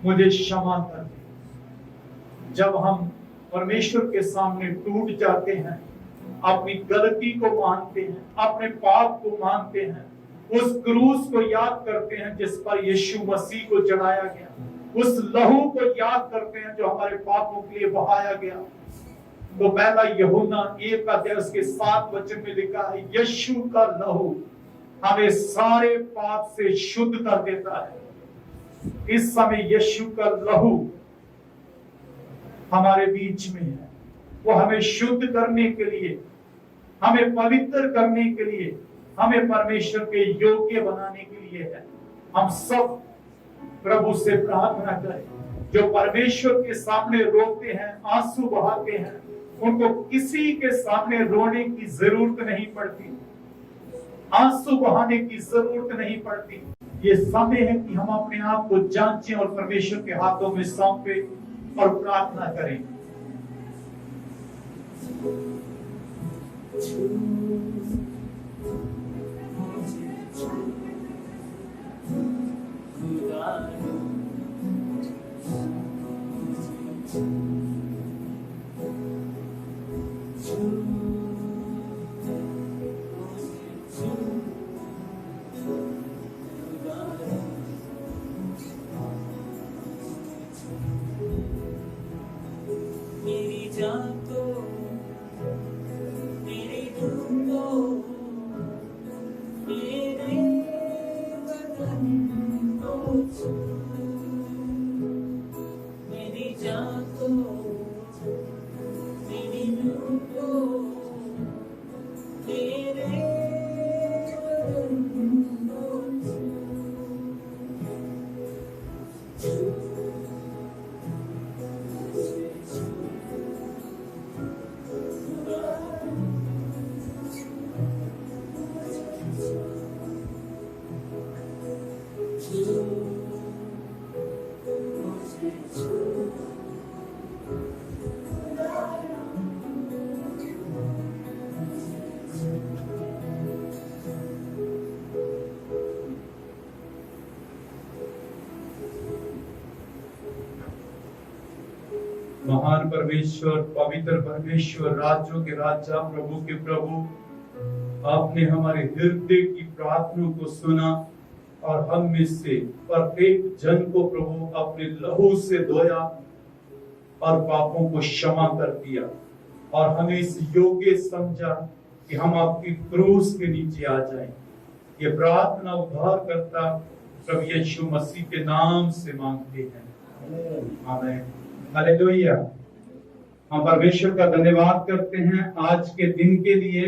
मुझे क्षमा कर दे। जब हम परमेश्वर के सामने टूट जाते हैं, अपनी गलती को मानते हैं, अपने पाप को मानते हैं, उस क्रूस को याद करते हैं जिस पर यीशु मसीह को चढ़ाया गया, उस लहू को याद करते हैं जो हमारे पापों के लिए बहाया गया, तो पहला यूहन्ना 1:7 में लिखा है, यीशु का लहू हमें सारे पाप से शुद्ध कर देता है। इस समय यीशु का लहू हमारे बीच में है, वो हमें शुद्ध करने के लिए, हमें पवित्र करने के लिए हमें परमेश्वर के योग्य बनाने के लिए है। हम सब प्रभु से प्रार्थना करें, जो परमेश्वर के सामने रोते हैं, आंसू बहाते हैं, उनको किसी के सामने रोने की जरूरत नहीं पड़ती, आंसू बहाने की जरूरत नहीं पड़ती। ये समय है कि हम अपने आप को जांचें और परमेश्वर के हाथों में सौंपे और प्रार्थना करें। मेरी जान को, मेरी धूम को, मेरे बदन को छू। मेरी जान को, मेरी धूम को, मेरे बदन को छू। महान परमेश्वर, पवित्र परमेश्वर, राज्यों के राजा, प्रभु के प्रभु, आपने हमारे हृदय की प्रार्थना को सुना और हम में से प्रत्येक जन को प्रभु अपने लहू से धोया और पापों को क्षमा कर दिया और हमें इस योग्य समझा कि हम आपकी क्रूस के नीचे आ जाएं। ये प्रार्थना उद्धार करता प्रभु यीशु मसीह के नाम से मांगते हैं, आमीन। हालेलुया। हम परमेश्वर का धन्यवाद करते हैं आज के दिन के लिए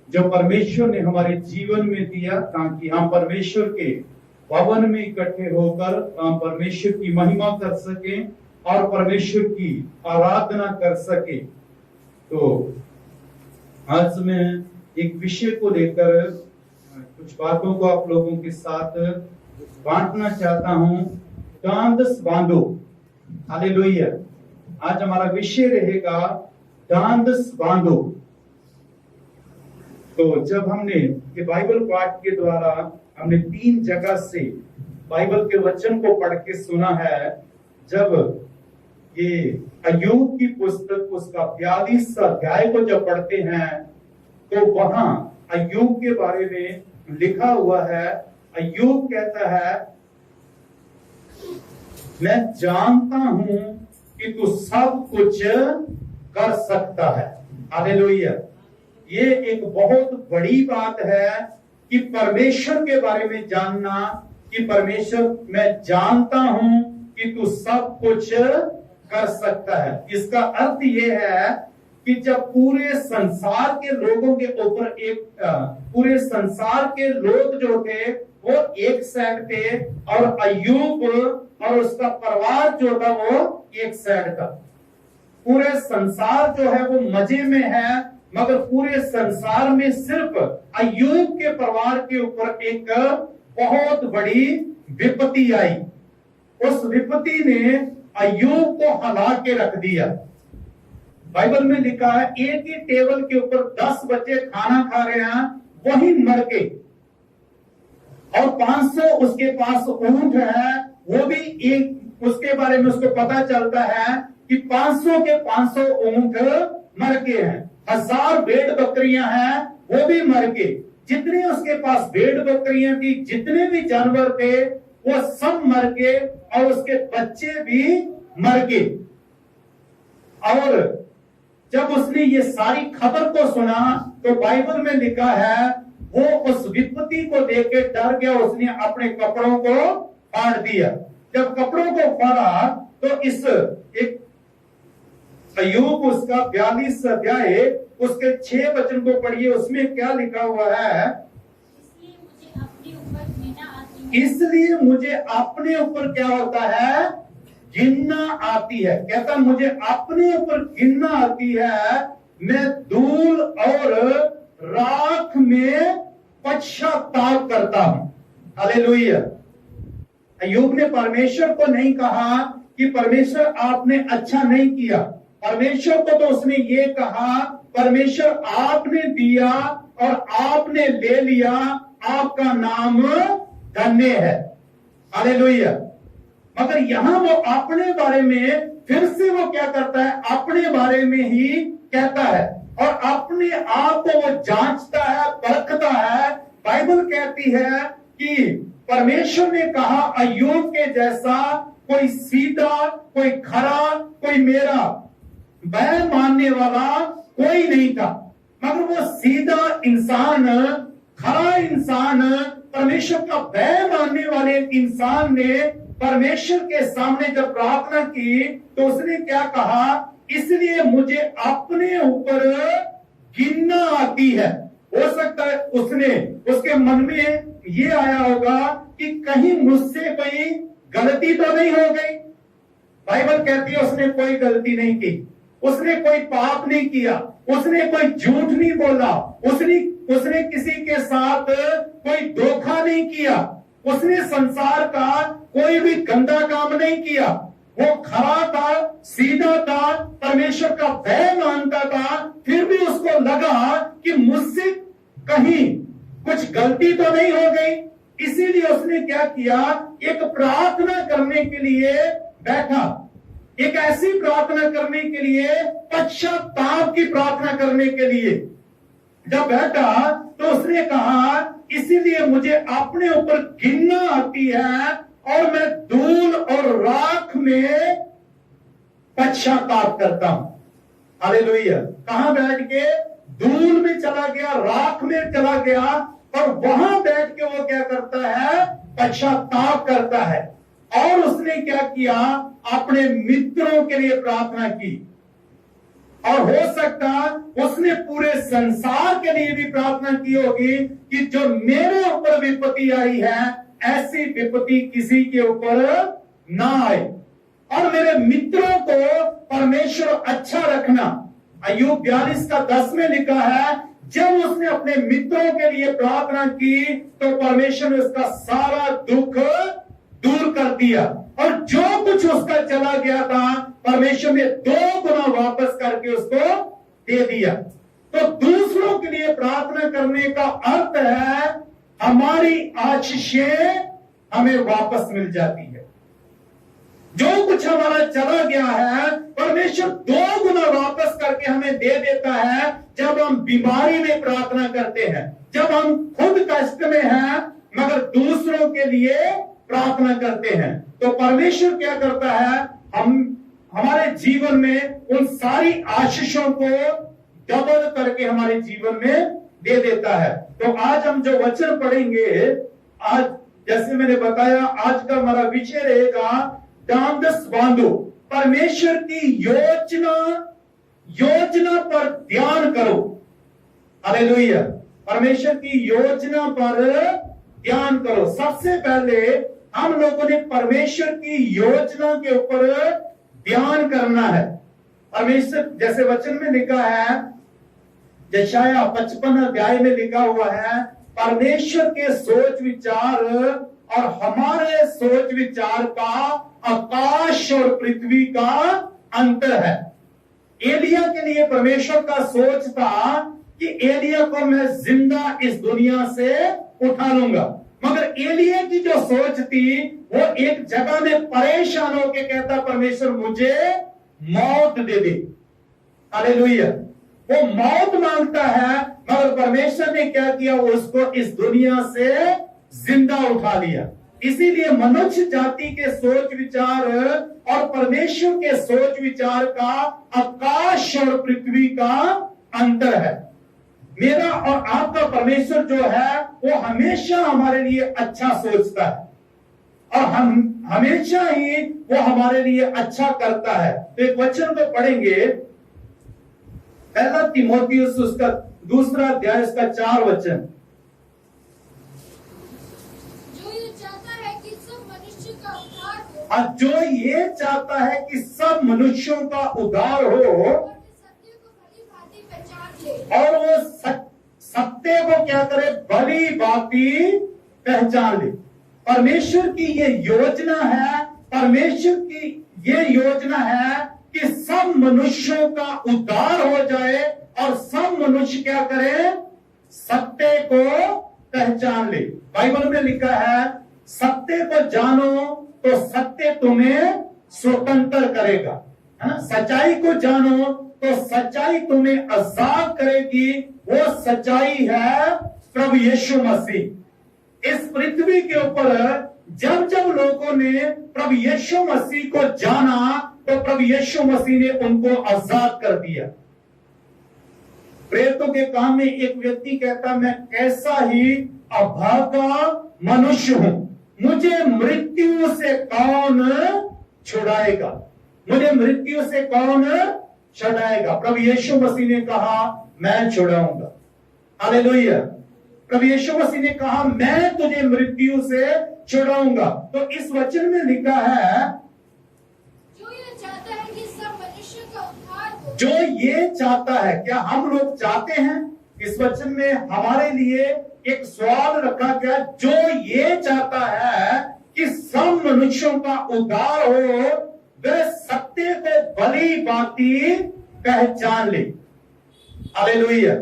जो परमेश्वर ने हमारे जीवन में दिया, ताकि हम परमेश्वर के भवन में इकट्ठे होकर हम परमेश्वर की महिमा कर सकें और परमेश्वर की आराधना कर सके। तो आज मैं एक विषय को लेकर कुछ बातों को आप लोगों के साथ बांटना चाहता हूं। डांडस बांधो। हालेलुया। आज हमारा विषय रहेगा डांडस बांधो। तो जब हमने ये बाइबल पाठ के द्वारा हमने 3 जगह से बाइबल के वचन को पढ़ के सुना है। जब ये अय्यूब की पुस्तक उसका 42 अध्याय को जब पढ़ते हैं तो वहां अय्यूब के बारे में लिखा हुआ है। अय्यूब कहता है, मैं जानता हूं कि तू सब कुछ कर सकता है। हालेलुया। ये एक बहुत बड़ी बात है कि परमेश्वर के बारे में जानना कि परमेश्वर, मैं जानता हूं कि तू सब कुछ कर सकता है। इसका अर्थ ये है कि जब पूरे संसार के लोगों के ऊपर पूरे संसार के लोग जो थे वो एक साइड थे और अय्यूब और उसका परिवार जो था वो एक साइड था। पूरे संसार जो है वो मजे में है, मगर पूरे संसार में सिर्फ अय्यूब के परिवार के ऊपर एक बहुत बड़ी विपत्ति आई। उस विपत्ति ने अय्यूब को हिला के रख दिया। बाइबल में लिखा है, एक ही टेबल के ऊपर 10 बच्चे खाना खा रहे हैं, वही मर गए। और 500 उसके पास ऊंट है, वो भी एक, उसके बारे में उसको पता चलता है कि 500 के 500 ऊंट मर गए हैं। 1000 भेड़ बकरियां हैं, वो भी मर गए। जितने उसके पास भेड़ बकरियां थी, जितने भी जानवर थे, वो सब मर गए और उसके बच्चे भी मर गए। और जब उसने ये सारी खबर को सुना तो बाइबल में लिखा है, वो उस विपत्ति को देख के डर गया। उसने अपने कपड़ों को फाड़ दिया। जब कपड़ों को फाड़ा तो इस एक अय्यूब उसका 42 अध्याय उसके 6 वचन को पढ़िए। उसमें क्या लिखा हुआ है? इसलिए मुझे अपने ऊपर क्या होता है, घिन्ना आती है। कहता मुझे अपने ऊपर घिन्ना आती है, मैं धूल और राख में पश्चाताप करता हूं। हालेलुया। अय्यूब ने परमेश्वर को नहीं कहा कि परमेश्वर आपने अच्छा नहीं किया। परमेश्वर को तो उसने ये कहा, परमेश्वर आपने दिया और आपने ले लिया, आपका नाम धन्य है। हालेलुया। मगर यहां वो अपने बारे में फिर से वो क्या करता है, अपने बारे में ही कहता है और अपने आप को वो जांचता है, परखता है। बाइबल कहती है कि परमेश्वर ने कहा अय्यूब के जैसा कोई सीधा, कोई खरा, कोई मेरा वह मानने वाला कोई नहीं था। मगर वो सीधा इंसान, खरा इंसान, परमेश्वर का भय मानने वाले इंसान ने परमेश्वर के सामने जब प्रार्थना की तो उसने क्या कहा, इसलिए मुझे अपने ऊपर घिन्ना आती है। हो सकता है उसके मन में ये आया होगा कि कहीं मुझसे कोई गलती तो नहीं हो गई। बाइबल कहती है उसने कोई गलती नहीं की, उसने कोई पाप नहीं किया, उसने कोई झूठ नहीं बोला, उसने किसी के साथ कोई धोखा नहीं किया, उसने संसार का कोई भी गंदा काम नहीं किया। वो खरा था, सीधा था, परमेश्वर का भय मानता था। फिर भी उसको लगा कि मुझसे कहीं कुछ गलती तो नहीं हो गई। इसीलिए उसने क्या किया, एक प्रार्थना करने के लिए बैठा, एक ऐसी प्रार्थना करने के लिए, पश्चाताप की प्रार्थना करने के लिए जब बैठा तो उसने कहा, इसीलिए मुझे अपने ऊपर घिन्ना आती है और मैं धूल और राख में पश्चाताप करता हूं। हालेलुया। कहां बैठ के, धूल में चला गया, राख में चला गया और वहां बैठ के वो क्या करता है, पश्चाताप करता है। और उसने क्या किया, अपने मित्रों के लिए प्रार्थना की और हो सकता उसने पूरे संसार के लिए भी प्रार्थना की होगी कि जो मेरे ऊपर विपत्ति आई है ऐसी विपत्ति किसी के ऊपर ना आए और मेरे मित्रों को परमेश्वर अच्छा रखना। अय्यूब 42 का 10 में लिखा है, जब उसने अपने मित्रों के लिए प्रार्थना की तो परमेश्वर ने उसका सारा दुख दूर कर दिया और जो कुछ उसका चला गया था परमेश्वर ने 2 गुना वापस करके उसको दे दिया। तो दूसरों के लिए प्रार्थना करने का अर्थ है हमारी आशीषें हमें वापस मिल जाती है। जो कुछ हमारा चला गया है परमेश्वर 2 गुना वापस करके हमें दे देता है जब हम बीमारी में प्रार्थना करते हैं, जब हम खुद कष्ट में हैं मगर दूसरों के लिए प्रार्थना करते हैं। तो परमेश्वर क्या करता है, हमारे जीवन में उन सारी आशीषों को डबल करके हमारे जीवन में दे देता है। तो आज हम जो वचन पढ़ेंगे, आज जैसे मैंने बताया आज का हमारा विषय रहेगा ढांढस बांधो, परमेश्वर की योजना पर ध्यान करो। हालेलुया। परमेश्वर की योजना पर ध्यान करो। सबसे पहले हम लोगों ने परमेश्वर की योजना के ऊपर ध्यान करना है। परमेश्वर जैसे वचन में लिखा है, यशाया 55 अध्याय में लिखा हुआ है, परमेश्वर के सोच विचार और हमारे सोच विचार का आकाश और पृथ्वी का अंतर है। एलिया के लिए परमेश्वर का सोच था कि एलिया को मैं जिंदा इस दुनिया से उठा लूंगा, मगर एलिया की जो सोच थी वो एक जगह में परेशान होकर कहता परमेश्वर मुझे मौत दे दे। हालेलुया। वो मौत मांगता है मगर परमेश्वर ने क्या किया, उसको इस दुनिया से जिंदा उठा लिया। इसीलिए मनुष्य जाति के सोच विचार और परमेश्वर के सोच विचार का आकाश और पृथ्वी का अंतर है। मेरा और आपका परमेश्वर जो है वो हमेशा हमारे लिए अच्छा सोचता है और हम हमेशा ही वो हमारे लिए अच्छा करता है। तो एक वचन को पढ़ेंगे, पहला तीमुथियुस उसका 2 अध्याय उसका 4 वचन। जो ये चाहता और जो ये चाहता है कि सब मनुष्यों का उद्धार हो और वो सत्य को क्या करे, भली भांति पहचान ले। परमेश्वर की ये योजना है, परमेश्वर की ये योजना है कि सब मनुष्यों का उद्धार हो जाए और सब मनुष्य क्या करे, सत्य को पहचान ले। बाइबल में लिखा है, सत्य को जानो तो सत्य तुम्हें स्वतंत्र करेगा, है ना। सच्चाई को जानो तो सच्चाई तुम्हें आजाद करेगी। वो सच्चाई है प्रभु यीशु मसीह। इस पृथ्वी के ऊपर जब जब लोगों ने प्रभु यीशु मसीह को जाना तो प्रभु यीशु मसीह ने उनको आजाद कर दिया। प्रेरितों के काम में एक व्यक्ति कहता, मैं कैसा ही अभागा मनुष्य हूं, मुझे मृत्यु से कौन छुड़ाएगा, मुझे मृत्यु से कौन छुड़ाएगा। प्रभु यीशु मसीह ने कहा, मैं छुड़ाऊंगा। हालेलुया। प्रभु यीशु मसीह ने कहा, मैं तुझे मृत्यु से छुड़ाऊंगा। तो इस वचन में लिखा है, जो ये चाहता है कि सब मनुष्य का उद्धार हो। जो ये चाहता है, क्या हम लोग चाहते हैं? इस वचन में हमारे लिए एक सवाल रखा गया, जो ये चाहता है कि सब मनुष्यों का उद्धार हो, वह सत्य को भली भांति पहचान ले। हालेलुया।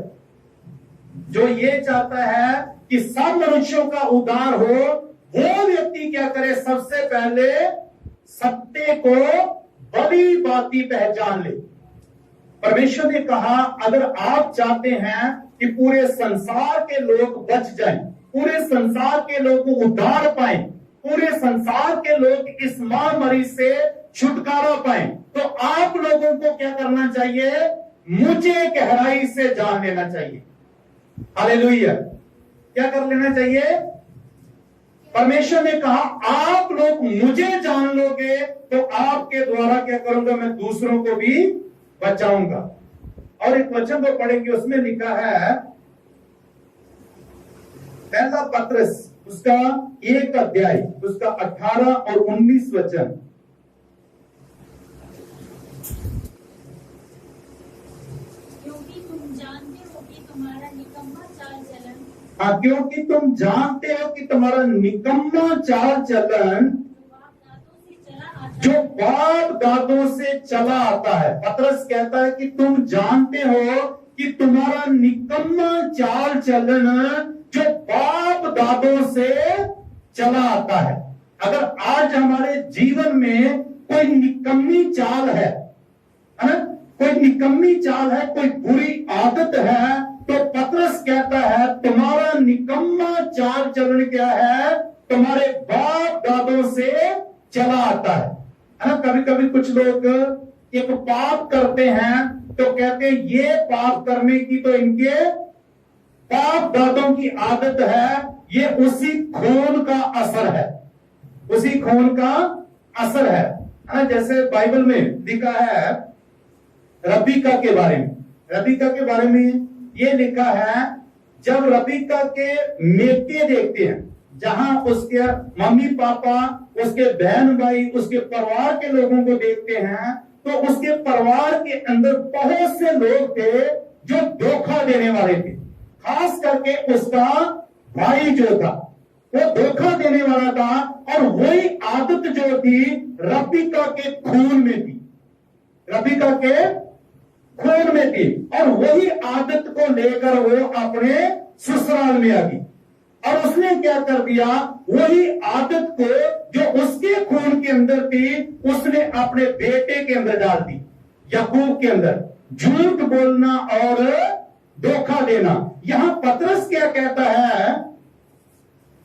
जो ये चाहता है कि सब मनुष्यों का उद्धार हो, वो व्यक्ति क्या करे, सबसे पहले सत्य को भली भांति पहचान ले। परमेश्वर ने कहा, अगर आप चाहते हैं कि पूरे संसार के लोग बच जाएं, पूरे संसार के लोग उद्धार पाएं, पूरे संसार के लोग इस महामारी से छुटकारा पाएं, तो आप लोगों को क्या करना चाहिए, मुझे गहराई से जान लेना चाहिए। हालेलुया। क्या कर लेना चाहिए? परमेश्वर ने कहा, आप लोग मुझे जान लोगे तो आपके द्वारा क्या करूंगा, मैं दूसरों को भी बचाऊंगा। और एक वचन को पढ़ेंगे, उसमें लिखा है, पहला पत्रस उसका 1 अध्याय उसका 18 और 19 वचन। क्योंकि तुम जानते हो कि तुम्हारा निकम्मा चाल चलन हाँ, क्योंकि तुम जानते हो कि तुम्हारा निकम्मा चाल चलन जो बाप दादों से चला आता है। पतरस कहता है कि तुम जानते हो कि तुम्हारा निकम्मा चाल चलन जो बाप दादों से चला आता है। अगर आज हमारे जीवन में कोई निकम्मी चाल है ना, कोई निकम्मी चाल है, कोई बुरी आदत है, तो पतरस कहता है तुम्हारा निकम्मा चाल चलन क्या है, तुम्हारे बाप दादों से चला आता है ना। कभी कभी कुछ लोग एक पाप करते हैं तो कहते हैं ये पाप करने की तो इनके बाप दादों की आदत है, ये उसी खून का असर है, उसी खून का असर है ना। जैसे बाइबल में लिखा है रबीका के बारे में, रबीका के बारे में ये लिखा है, जब रबीका के मेके देखते हैं, जहां उसके मम्मी पापा, उसके बहन भाई, उसके परिवार के लोगों को देखते हैं, तो उसके परिवार के अंदर बहुत से लोग थे जो धोखा देने वाले थे। खास करके उसका भाई जो था वो धोखा देने वाला था, और वही आदत जो थी रबीका के खून में थी, रबीका के खून में थी, और वही आदत को लेकर वो अपने ससुराल में आ गई। और उसने क्या कर दिया, वही आदत को जो उसके खून के अंदर थी उसने अपने बेटे के अंदर डाल दी, याकूब के अंदर। झूठ बोलना और धोखा देना। यहां पतरस क्या कहता है,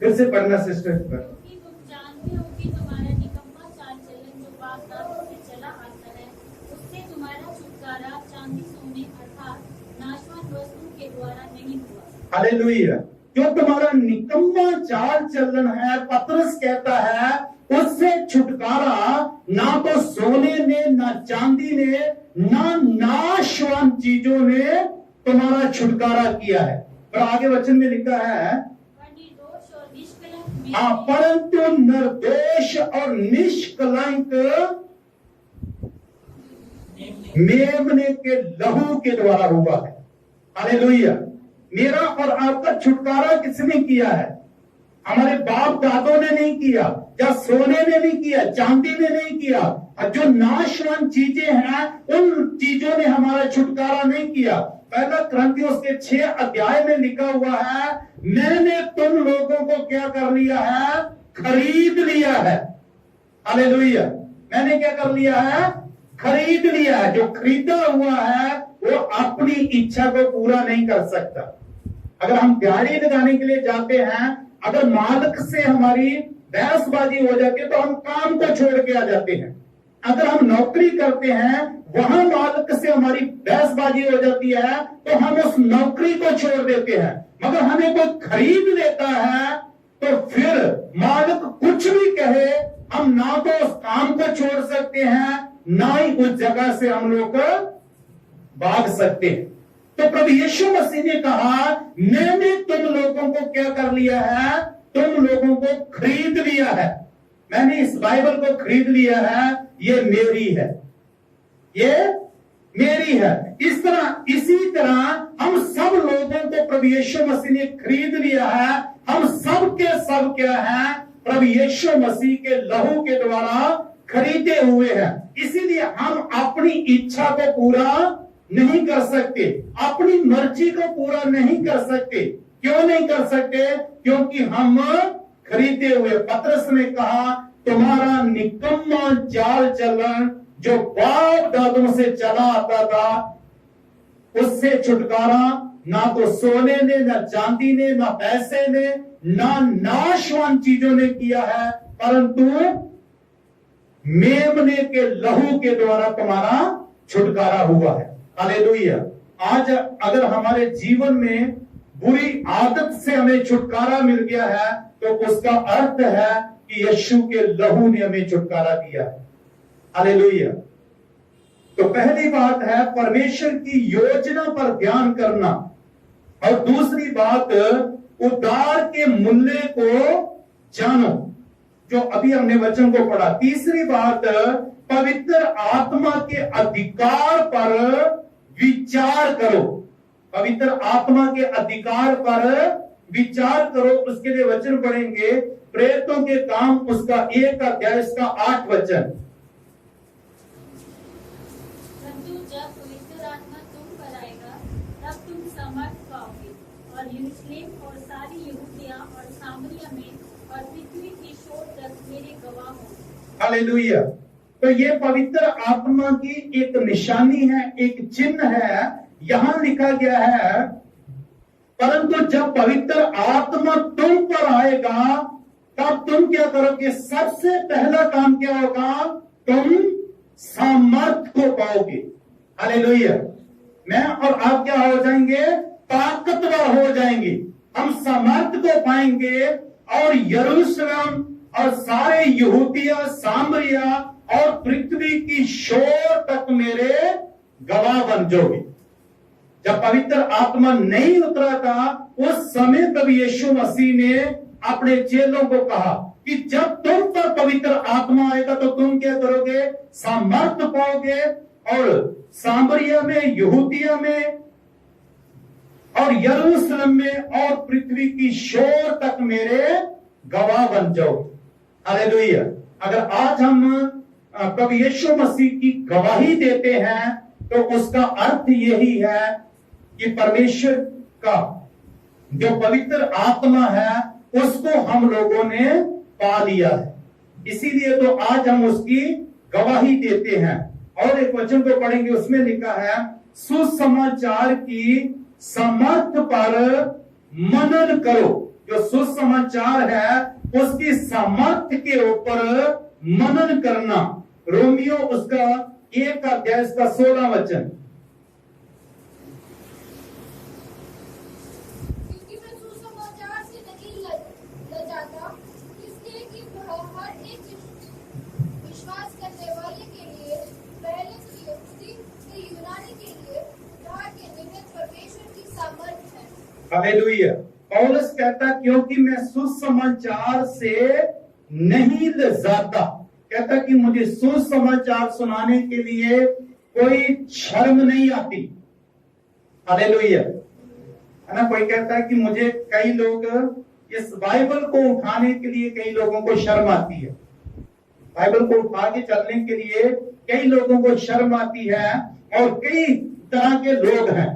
फिर से पढ़ना सिस्टर पर। क्योंकि तुम जानते हो कि तुम्हारा निकम्मा चाल चलन जो बाप दादों से चला आता है, उससे तुम्हारा छुटकारा चांदी सोने अर्थात नाशवान वस्तु के द्वारा नहीं हुआ। हालेलुया। जो तुम्हारा निकम्मा चाल चलन है, पतरस कहता है उससे छुटकारा ना तो सोने ने, ना चांदी ने, ना नाशवान चीजों ने तुम्हारा छुटकारा किया है। और आगे वचन में लिखा है, निर्दोष और निष्कलंक हाँ, परंतु निर्दोष और निष्कलंक मेमने के लहू के द्वारा हुआ है। हालेलुया। मेरा और आपका छुटकारा किसने किया है? हमारे बाप दादों ने नहीं किया, या सोने ने नहीं किया, चांदी ने नहीं किया, और जो नाशवान चीजें हैं उन चीजों ने हमारा छुटकारा नहीं किया। पहला क्रंथियों के 6 अध्याय में लिखा हुआ है, मैंने तुम लोगों को क्या कर लिया है? खरीद लिया है। हालेलुया। मैंने क्या कर लिया है? खरीद लिया है। जो खरीदा हुआ है वो अपनी इच्छा को पूरा नहीं कर सकता। अगर हम दिहाड़ी लगाने के लिए जाते हैं, अगर मालिक से हमारी बहसबाजी हो जाती है तो हम काम को छोड़ के आ जाते हैं। अगर हम नौकरी करते हैं, वहां मालिक से हमारी बहसबाजी हो जाती है तो हम उस नौकरी को छोड़ देते हैं। मगर हमें कोई खरीद लेता है तो फिर मालिक कुछ भी कहे, हम ना तो उस काम को छोड़ सकते हैं, ना ही उस जगह से हम लोग भाग सकते हैं। तो प्रभु यीशु मसीह ने कहा, मैंने तुम लोगों को क्या कर लिया है? तुम लोगों को खरीद लिया है। मैंने इस बाइबल को खरीद लिया है, ये मेरी है, ये मेरी है। इसी तरह हम सब लोगों को प्रभु यीशु मसीह ने खरीद लिया है। हम सब के सब क्या है? प्रभु यीशु मसीह के लहू के द्वारा खरीदे हुए हैं। इसीलिए हम अपनी इच्छा को पूरा नहीं कर सकते, अपनी मर्जी को पूरा नहीं कर सकते। क्यों नहीं कर सकते? क्योंकि हम खरीदे हुए। पतरस ने कहा, तुम्हारा निकम्मा चाल चलन जो बाप दादों से चला आता था, उससे छुटकारा ना तो सोने ने, ना चांदी ने, ना पैसे ने, ना नाशवान चीजों ने किया है, परंतु मेमने के लहू के द्वारा तुम्हारा छुटकारा हुआ है। हालेलुया। आज अगर हमारे जीवन में बुरी आदत से हमें छुटकारा मिल गया है तो उसका अर्थ है कि यीशु के लहू ने हमें छुटकारा दिया है। हालेलुया। तो पहली बात है परमेश्वर की योजना पर ध्यान करना, और दूसरी बात उद्धार के मूल्य को जानो, जो अभी हमने वचन को पढ़ा। तीसरी बात पवित्र आत्मा के अधिकार पर विचार करो। पवित्र आत्मा के अधिकार पर विचार करो। उसके लिए वचन पढ़ेंगे प्रेरितों के काम उसका 1 अध्याय उसका 8 वचन। परंतु जब पवित्र आत्मा तुम पर आएगा तब तुम समर्थ पाओगे, और यरूशलेम और सारी यहूदिया और सामरिया में और पृथ्वी की छोर तक मेरे गवाह होंगे। हालेलुया। तो ये पवित्र आत्मा की एक निशानी है, एक चिन्ह है। यहां लिखा गया है, परंतु जब पवित्र आत्मा तुम पर आएगा तब तुम क्या करोगे? सबसे पहला काम क्या होगा? तुम सामर्थ को पाओगे। हालेलुया। मैं और आप क्या हो जाएंगे? ताकतवर हो जाएंगे। हम सामर्थ को पाएंगे और यरूशलेम और सारे यहूदिया, सामरिया और पृथ्वी की शोर तक मेरे गवाह बन जाओगे। जब पवित्र आत्मा नहीं उतरा था उस समय प्रभु यीशु मसीह ने अपने चेलों को कहा कि जब तुम पर पवित्र आत्मा आएगा तो तुम क्या करोगे? सामर्थ पाओगे, और सामरिया में, यहूदिया में और यरूशलेम में और पृथ्वी की शोर तक मेरे गवाह बन जाओ। हालेलुया। अगर आज हम प्रभु यीशु मसीह की गवाही देते हैं तो उसका अर्थ यही है कि परमेश्वर का जो पवित्र आत्मा है उसको हम लोगों ने पा लिया है। इसीलिए तो आज हम उसकी गवाही देते हैं। और एक वचन को पढ़ेंगे, उसमें लिखा है, सुसमाचार की समर्थ पर मनन करो। जो सुसमाचार है उसकी समर्थ के ऊपर मनन करना। रोमियो उसका 1 अध्याय उसका 16 वचन। क्योंकि मैं सुसमाचार से नहीं लजाता, इसलिए कि वह हर एक विश्वास करने वाले के लिए, पहले तो यहूदी फिर यूनानी के लिए उद्धार के निमित्त परमेश्वर की सामर्थ है। हालेलुया। पौलुस कहता क्योंकि मैं सुसमाचार से नहीं लजाता, कहता कि मुझे सुसमाचार सुनाने के लिए कोई शर्म नहीं आती। हालेलुया, है ना। कोई कहता है कि मुझे, कई लोग इस बाइबल को उठाने के लिए कई लोगों को शर्म आती है, बाइबल को उठा के चलने के लिए कई लोगों को शर्म आती है और कई तरह के लोग हैं।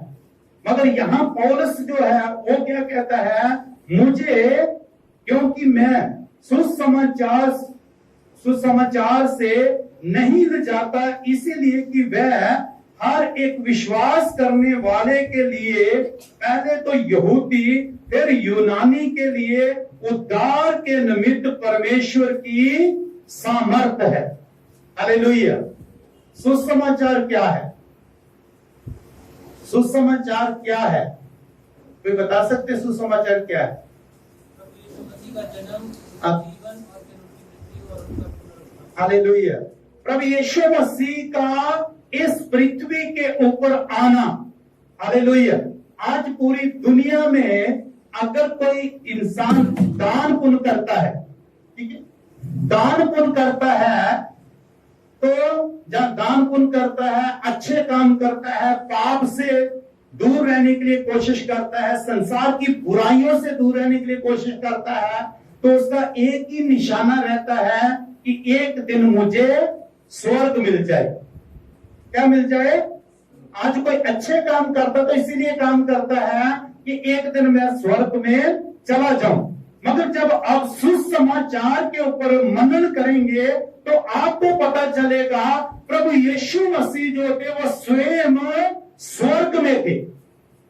मगर यहाँ पौलुस जो है वो क्या कहता है, मुझे, क्योंकि मैं सुसमाचार से नहीं लजाता, इसीलिए कि वह हर एक विश्वास करने वाले के लिए, पहले तो यहूदी फिर यूनानी के लिए उद्धार के निमित्त परमेश्वर की सामर्थ्य है। हालेलुया। सुसमाचार क्या है? सुसमाचार क्या है? कोई बता सकते सुसमाचार क्या है? प्रभु यीशु मसीह का जन्म, हाँ। जीवन और फिर उनकी मृत्यु और उनका पुनरुत्थान। हालेलुया। प्रभु यीशु मसीह का इस पृथ्वी के ऊपर आना। हालेलुया। आज पूरी दुनिया में अगर कोई इंसान दान पुण्य करता है, ठीक है, दान पुण्य करता है, तो जब दान पुण्य करता है, अच्छे काम करता है, पाप से दूर रहने के लिए कोशिश करता है, संसार की बुराइयों से दूर रहने के लिए कोशिश करता है, तो उसका एक ही निशाना रहता है कि एक दिन मुझे स्वर्ग मिल जाए। क्या मिल जाए? आज कोई अच्छे काम करता तो इसीलिए काम करता है कि एक दिन मैं स्वर्ग में चला जाऊं। मगर जब आप सुसमाचार के ऊपर मनन करेंगे तो आपको पता चलेगा प्रभु यीशु मसीह जो थे वो स्वयं स्वर्ग में थे।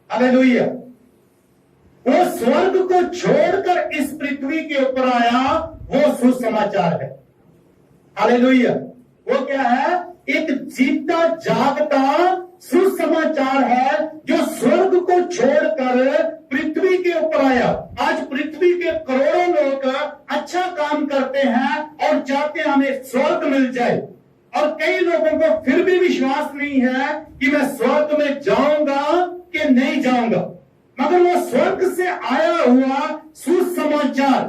हालेलुया। वो स्वर्ग को छोड़कर इस पृथ्वी के ऊपर आया, वो सुसमाचार है। हालेलुया। वो क्या है? एक जीता जागता सुसमाचार है जो स्वर्ग को छोड़कर पृथ्वी के ऊपर आया। आज पृथ्वी के करोड़ों लोग अच्छा काम करते हैं और चाहते हैं हमें स्वर्ग मिल जाए, और कई लोगों को फिर भी विश्वास नहीं है कि मैं स्वर्ग में जाऊंगा कि नहीं जाऊंगा। मगर वो स्वर्ग से आया हुआ सुसमाचार,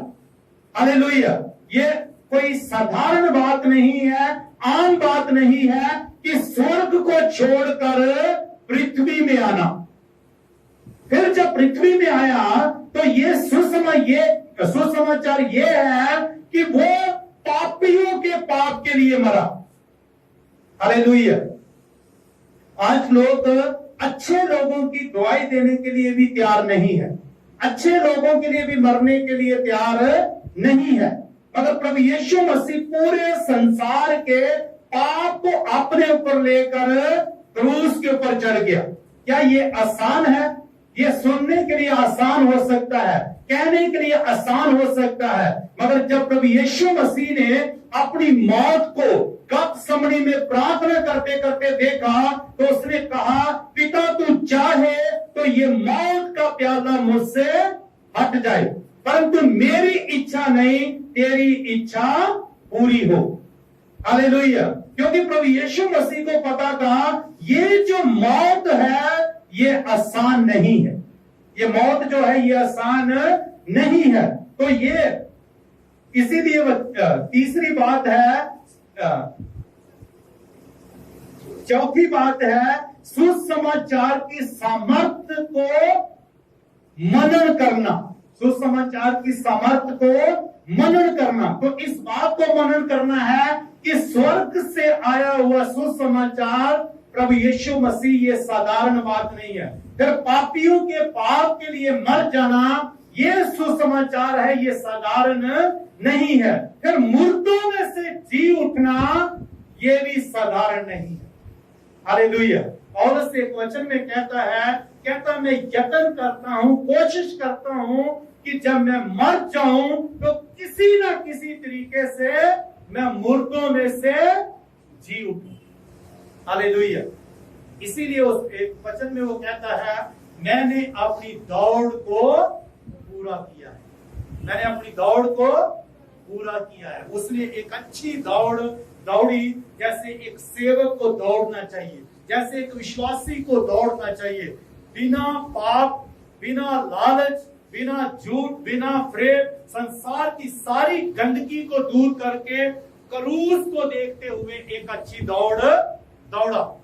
हालेलुया, ये कोई साधारण बात नहीं है, आम बात नहीं है कि स्वर्ग को छोड़कर पृथ्वी में आना। फिर जब पृथ्वी में आया तो ये सुसमाचार ये है कि वो पापियों के पाप के लिए मरा। हालेलुया। आज लोग अच्छे लोगों की गवाही देने के लिए भी तैयार नहीं है, अच्छे लोगों के लिए भी मरने के लिए तैयार नहीं है। मगर प्रभु यीशु मसीह पूरे संसार के पाप को अपने ऊपर लेकर क्रूस के ऊपर चढ़ गया। क्या ये आसान है? ये सुनने के लिए आसान हो सकता है, कहने के लिए आसान हो सकता है, मगर जब प्रभु यीशु मसीह ने अपनी मौत को गतसमनी में प्रार्थना करते करते देखा तो उसने कहा, पिता तू चाहे तो ये मौत का प्याला मुझसे हट जाए, परंतु मेरी इच्छा नहीं तेरी इच्छा पूरी हो। हालेलुया। क्योंकि प्रभु यीशु मसीह को पता था ये जो मौत है ये आसान नहीं है, ये मौत जो है ये आसान नहीं है। तो ये इसीलिए तीसरी बात है, चौथी बात है सुसमाचार की सामर्थ्य को मनन करना। सुसमाचार की सामर्थ्य को मनन करना, तो इस बात को मनन करना है कि स्वर्ग से आया हुआ सुसमाचार प्रभु यीशु मसीह ये साधारण बात नहीं है। फिर पापियों के पाप के लिए मर जाना ये सुसमाचार है, ये साधारण नहीं है। फिर मुर्दों में से जी उठना ये भी साधारण नहीं है। हालेलुया। पौलुस एक वचन में कहता मैं यत्न करता हूं, कोशिश करता हूं कि जब मैं मर जाऊं तो किसी ना किसी तरीके से मैं मुर्दों में से जी उठूं। हालेलुया। इसीलिए उस एक वचन में वो कहता है, मैंने अपनी दौड़ को पूरा किया है, मैंने अपनी दौड़ को पूरा किया है। उसने एक अच्छी दौड़ दौड़ी, जैसे एक सेवक को दौड़ना चाहिए, जैसे एक विश्वासी को दौड़ना चाहिए, बिना पाप, बिना लालच, बिना झूठ, बिना प्रेम, संसार की सारी गंदगी को दूर करके क्रूस को देखते हुए एक अच्छी दौड़ दौड़ा।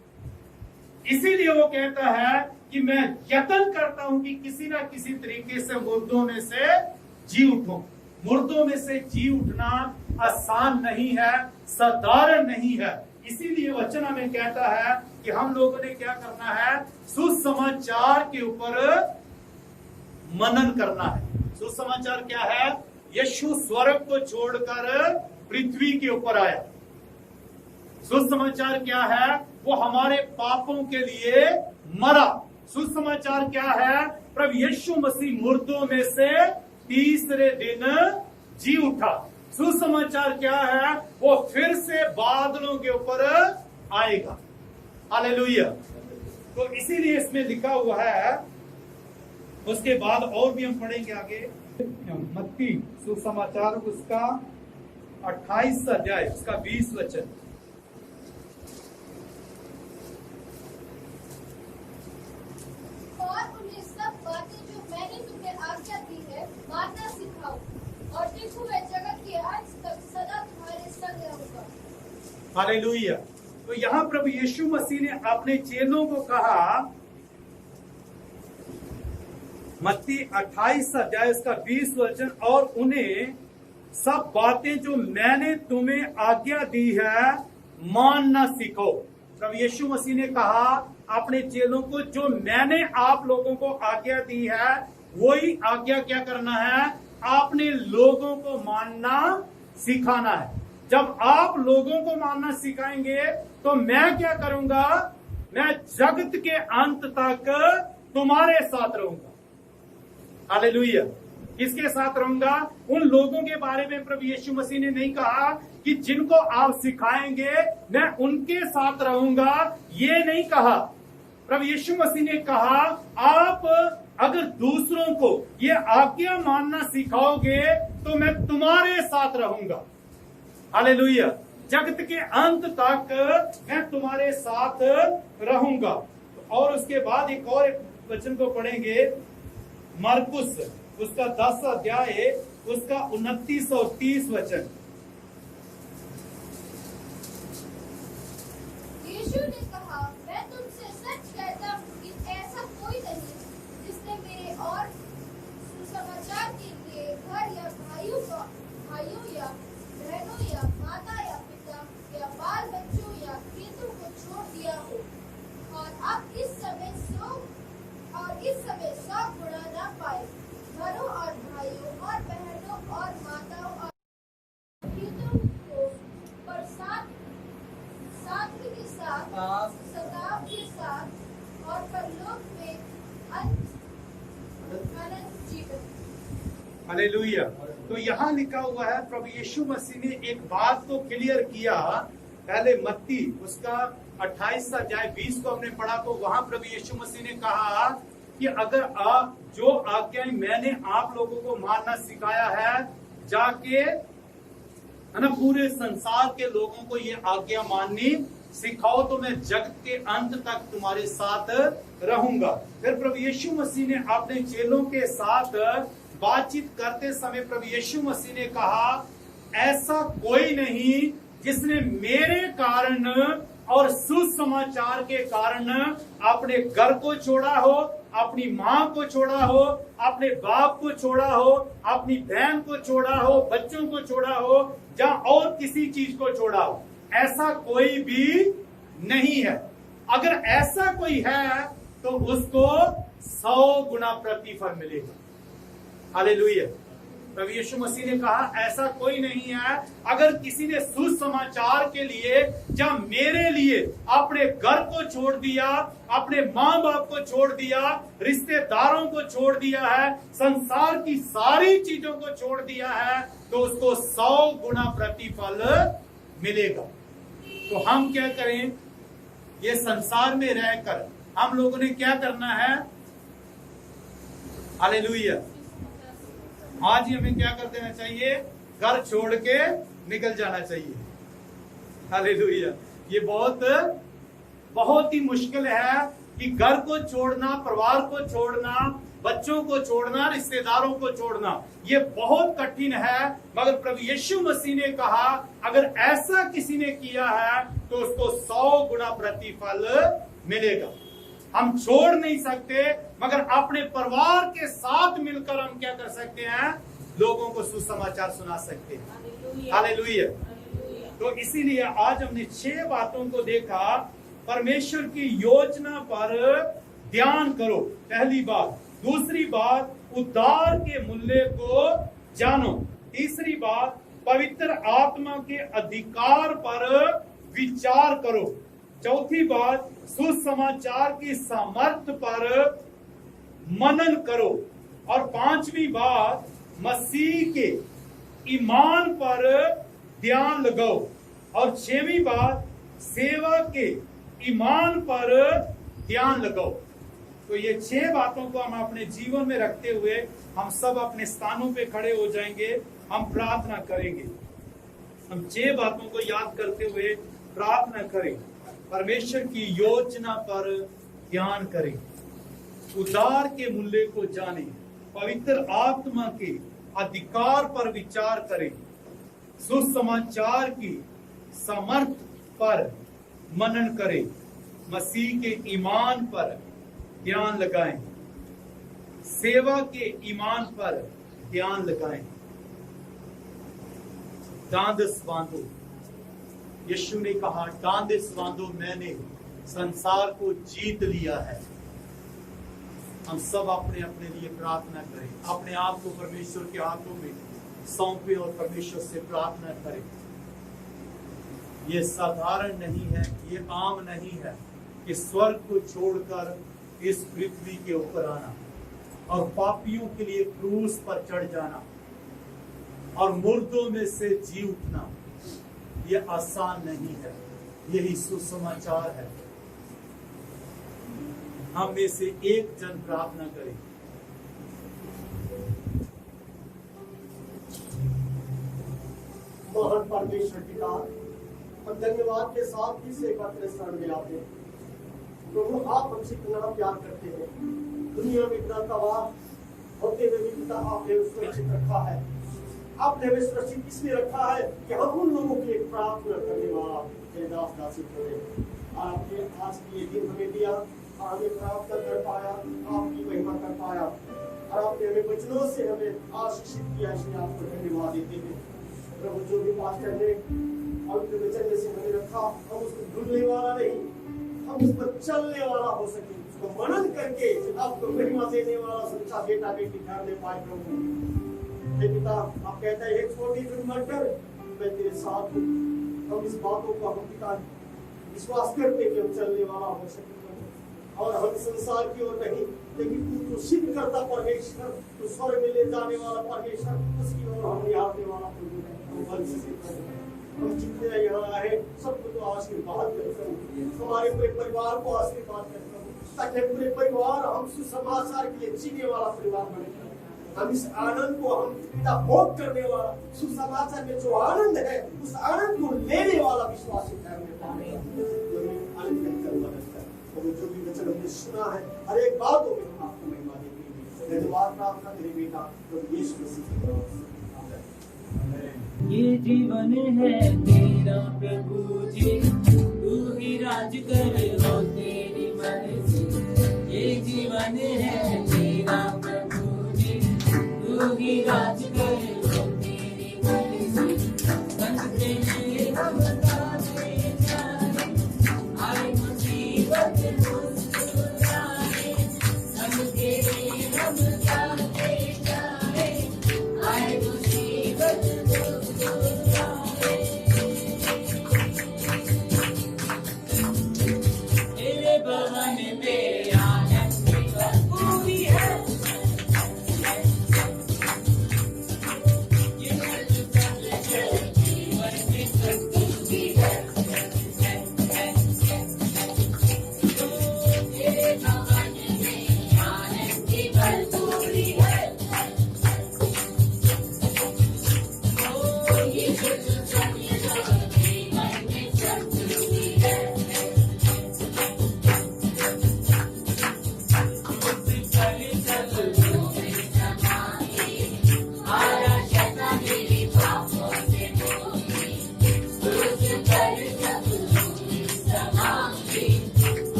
इसीलिए वो कहता है कि मैं यत्न करता हूं कि किसी ना किसी तरीके से मुर्दों में से जी उठूं। मुर्दों में से जी उठना आसान नहीं है, साधारण नहीं है। इसीलिए वचन हमें कहता है कि हम लोगों ने क्या करना है, सुसमाचार के ऊपर मनन करना है। सुसमाचार क्या है? यीशु स्वर्ग को छोड़कर पृथ्वी के ऊपर आया। सुसमाचार क्या है? वो हमारे पापों के लिए मरा। सुसमाचार क्या है? प्रभु यीशु मसीह मुर्दों में से तीसरे दिन जी उठा। सुसमाचार क्या है? वो फिर से बादलों के ऊपर आएगा। हालेलुया। तो इसीलिए इसमें लिखा हुआ है। उसके बाद और भी हम पढ़ेंगे आगे। मत्ती सुसमाचार उसका 28 अध्याय उसका 20 वचन। और उन्हें सब बातें जो मैंने तुम्हें आज्ञा दी है मानना सिखाओ, और देखो मैं जगत के अंत तक सदा तुम्हारे संग रहूंगा। हालेलुया। तो यहाँ प्रभु यीशु मसीह ने अपने चेलों को कहा, मत्ती 28 अध्याय उसका 20 वचन, और उन्हें सब बातें जो मैंने तुम्हें आज्ञा दी है मानना सीखो। प्रभु यीशु मसीह ने कहा अपने चेलों को, जो मैंने आप लोगों को आज्ञा दी है वही आज्ञा क्या करना है? आपने लोगों को मानना सिखाना है। जब आप लोगों को मानना सिखाएंगे तो मैं क्या करूंगा? मैं जगत के अंत तक तुम्हारे साथ रहूंगा। हालेलुया। किसके साथ रहूंगा? उन लोगों के बारे में प्रभु यीशु मसीह ने नहीं कहा कि जिनको आप सिखाएंगे मैं उनके साथ रहूंगा, ये नहीं कहा। प्रभु यीशु मसीह ने कहा आप अगर दूसरों को ये आज्ञा मानना सिखाओगे तो मैं तुम्हारे साथ रहूंगा। हालेलुया। जगत के अंत तक मैं तुम्हारे साथ रहूंगा। और उसके बाद एक और वचन को पढ़ेंगे, मरकुस उसका 10 अध्याय उसका 29 और 30 वचन। यीशु ने कहा, मैं तुमसे सच कहता हूँ कि ऐसा कोई नहीं जिसने मेरे और सुसमाचार के लिए घर या भाइयों या बहनों या माता या पिता या बाल बच्चों या खेतों को छोड़ दिया हो, और अब इस समय 100 गुणा न पाए, घरों और भाइयों और बहनों और माताओं और खेतों को पर सादगी के साथ, सताव के साथ और परलोक में अनंत जीवन। हालेलुया। तो यहाँ लिखा हुआ है, प्रभु यीशु मसीह ने एक बात को क्लियर किया। पहले मत्ती उसका 28 अध्याय 20 को हमने पढ़ा, तो वहां प्रभु यीशु मसीह ने कहा कि अगर आप जो आज्ञा मैंने आप लोगों को मानना सिखाया है, जाके है ना पूरे संसार के लोगों को ये आज्ञा माननी सिखाओ, तो मैं जगत के अंत तक तुम्हारे साथ रहूंगा। फिर प्रभु यीशु मसीह ने अपने चेलों के साथ बातचीत करते समय प्रभु यीशु मसीह ने कहा, ऐसा कोई नहीं जिसने मेरे कारण और सुसमाचार के कारण अपने घर को छोड़ा हो, अपनी माँ को छोड़ा हो, अपने बाप को छोड़ा हो, अपनी बहन को छोड़ा हो, बच्चों को छोड़ा हो, या और किसी चीज को छोड़ा हो। ऐसा कोई भी नहीं है। अगर ऐसा कोई है तो उसको 100 गुना प्रतिफल मिलेगा। हालेलुया। प्रभु यीशु मसीह ने कहा ऐसा कोई नहीं है। अगर किसी ने सुसमाचार के लिए या मेरे लिए अपने घर को छोड़ दिया, अपने माँ बाप को छोड़ दिया, रिश्तेदारों को छोड़ दिया है, संसार की सारी चीजों को छोड़ दिया है, तो उसको 100 गुना प्रतिफल मिलेगा। तो हम क्या करें? ये संसार में रहकर हम लोगों ने क्या करना है? हालेलुया। आज ही हमें क्या कर देना चाहिए? घर छोड़ के निकल जाना चाहिए। हालेलुया। ये बहुत ही मुश्किल है कि घर को छोड़ना, परिवार को छोड़ना, बच्चों को छोड़ना, रिश्तेदारों को छोड़ना, ये बहुत कठिन है। मगर प्रभु यीशु मसीह ने कहा अगर ऐसा किसी ने किया है तो उसको 100 गुना प्रतिफल मिलेगा। हम छोड़ नहीं सकते, मगर अपने परिवार के साथ मिलकर हम क्या कर सकते हैं? लोगों को सुसमाचार सुना सकते हैं। हालेलुया। तो इसीलिए आज हमने 6 बातों को देखा। परमेश्वर की योजना पर ध्यान करो, पहली बात। दूसरी बात, उद्धार के मूल्य को जानो। तीसरी बात, पवित्र आत्मा के अधिकार पर विचार करो। चौथी बात, सुसमाचार की सामर्थ्य पर मनन करो। और पांचवी बात, मसीह के ईमान पर ध्यान लगाओ। और 6वीं बात, सेवा के ईमान पर ध्यान लगाओ। तो ये 6 बातों को हम अपने जीवन में रखते हुए हम सब अपने स्थानों पे खड़े हो जाएंगे, हम प्रार्थना करेंगे। हम 6 बातों को याद करते हुए प्रार्थना करें। परमेश्वर की योजना पर ध्यान करें, उद्धार के मूल्य को जानें, पवित्र आत्मा के अधिकार पर विचार करें, सुसमाचार की सामर्थ्य पर मनन करें, मसीह के ईमान पर ध्यान लगाएं, सेवा के ईमान पर ध्यान लगाएं। डांडस बांधो। यीशु ने कहा डांडस बांधो, मैंने संसार को जीत लिया है। हम सब अपने अपने लिए प्रार्थना करें, अपने आप को परमेश्वर के हाथों में सौंपे और परमेश्वर से प्रार्थना करें। ये साधारण नहीं है, ये आम नहीं है कि स्वर्ग को छोड़कर इस पृथ्वी के ऊपर आना और पापियों के लिए क्रूस पर चढ़ जाना और मुर्दों में से जी उठना। ये आसान नहीं है, यही सुसमाचार है। हम में से एक जन प्रार्थना करें। महान परमेश्वर पिता, हम धन्यवाद के साथ फिर से एकत्र शरण में आते हैं। प्रभु, आप हमसे कितना प्यार करते हैं। दुनिया में इतना तबाह होते हुए भी पिता आपने सुरक्षित रखा है। आपने हमें सुरक्षित इसलिए रखा है कि हम उन लोगों के लिए प्रार्थना करने वाला दास दासी करें। आपने आज के ये दिन हमें दिया और हमें प्रार्थना कर पाया, आपकी महिमा कर पाया और आपने हमें वचनों से हमें आशीषित किया, इसलिए आपको धन्यवाद देते हैं। प्रभु, जो भी पास्टर ने आपके वचन में से हमें रखा, हम उसको भूलने वाला नहीं, हम उस पर चलने वाला हो सके, उसको मनन करके आपको महिमा देने वाला सच्चा बेटा बेटी ठहरने पाए। प्रभु हे पिता, आप कहते हैं छोटी मत डर, मैं तेरे साथ हूँ। हम इस बातों को हम पिता विश्वास करते कि हम चलने वाला हो सके और हम संसार की ओर नहीं, लेकिन तू सिद्ध करता परमेश्वर, तू स्वर्ग में ले जाने वाला परमेश्वर, उसकी ओर हम निहारने वाला प्रभु है। हम जितने यहाँ आए सबको तो आशीर्वाद करता हूँ, हमारे पूरे परिवार को आशीर्वाद करता हूँ, ताकि पूरे परिवार हम सुसमाचार के लिए जीने वाला परिवार बने। हम इस आनंद को हम पिता भोग करने वाला, सुसमाचार में जो आनंद है उस आनंद को लेने वाला विश्वासी ठहरने पाए। जो भी वचन हमने सुना है, हर एक बातों में हम आपको महिमा देंगे। धन्यवाद प्रार्थना तेरे बेटा प्रभु यीशु मसीह के नाम से। ये जीवन है तेरा प्रभु जी, तू ही राज करे हो तेरी मर्जी। ये जीवन है तेरा प्रभु जी, तू ही राज करे हो तेरी मर्जी। बनते हैं हम गाते जाए, आए मुसीबत मुस्कुराए, हम तेरे हम गाते जाए, आए मुसीबत तेरे भवन में आनंद की भरपूरी है।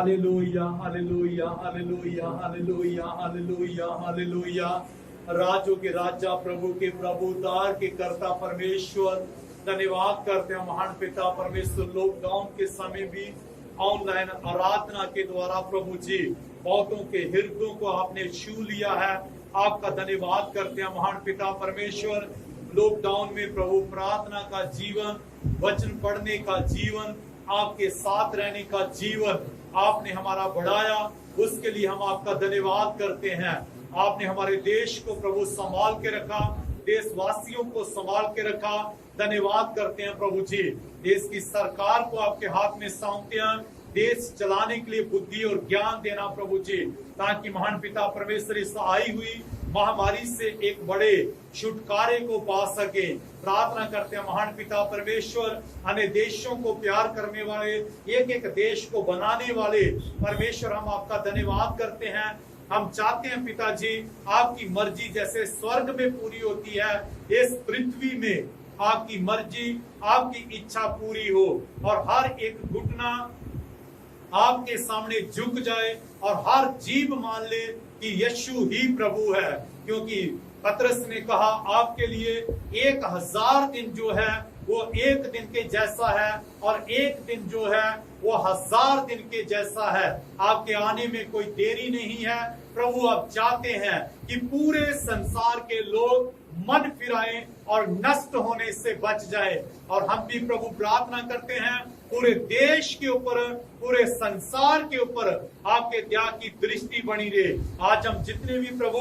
Hallelujah hallelujah hallelujah hallelujah hallelujah hallelujah. राजों के राजा, प्रभु के प्रभु, उद्धार के कर्ता परमेश्वर, धन्यवाद करते हैं महान पिता परमेश्वर। लॉकडाउन के समय भी ऑनलाइन आराधना के द्वारा प्रभु जी बहुतों के हृदयों को आपने छू लिया है। आपका धन्यवाद करते हैं महान पिता परमेश्वर। लॉकडाउन में प्रभु प्रार्थना का जीवन, वचन पढ़ने का जीवन, आपके साथ रहने का जीवन आपने हमारा बढ़ाया, उसके लिए हम आपका धन्यवाद करते हैं। आपने हमारे देश को प्रभु संभाल के रखा, देशवासियों को संभाल के रखा, धन्यवाद करते हैं प्रभु जी। देश की सरकार को आपके हाथ में सौंपते हैं, देश चलाने के लिए बुद्धि और ज्ञान देना प्रभु जी, ताकि महान पिता परमेश्वर इस आई हुई महामारी से एक बड़े छुटकारे को पा सके। प्रार्थना करते हैं महान पिता परमेश्वर, अन्य देशों को प्यार करने वाले, एक एक देश को बनाने वाले परमेश्वर, हम आपका धन्यवाद करते हैं। हम चाहते हैं पिताजी आपकी मर्जी जैसे स्वर्ग में पूरी होती है, इस पृथ्वी में आपकी मर्जी, आपकी इच्छा पूरी हो और हर एक घुटना आपके सामने झुक जाए और हर जीभ मान ले कि यीशु ही प्रभु है। क्योंकि पतरस ने कहा आपके लिए 1000 दिन जो है वो एक दिन के जैसा है और एक दिन जो है वो 1000 दिन के जैसा है। आपके आने में कोई देरी नहीं है प्रभु। आप चाहते हैं कि पूरे संसार के लोग मन फिराएं और नष्ट होने से बच जाए। और हम भी प्रभु प्रार्थना करते हैं पूरे देश के ऊपर, पूरे संसार के ऊपर आपके दया की दृष्टि बनी रहे। आज हम जितने भी प्रभु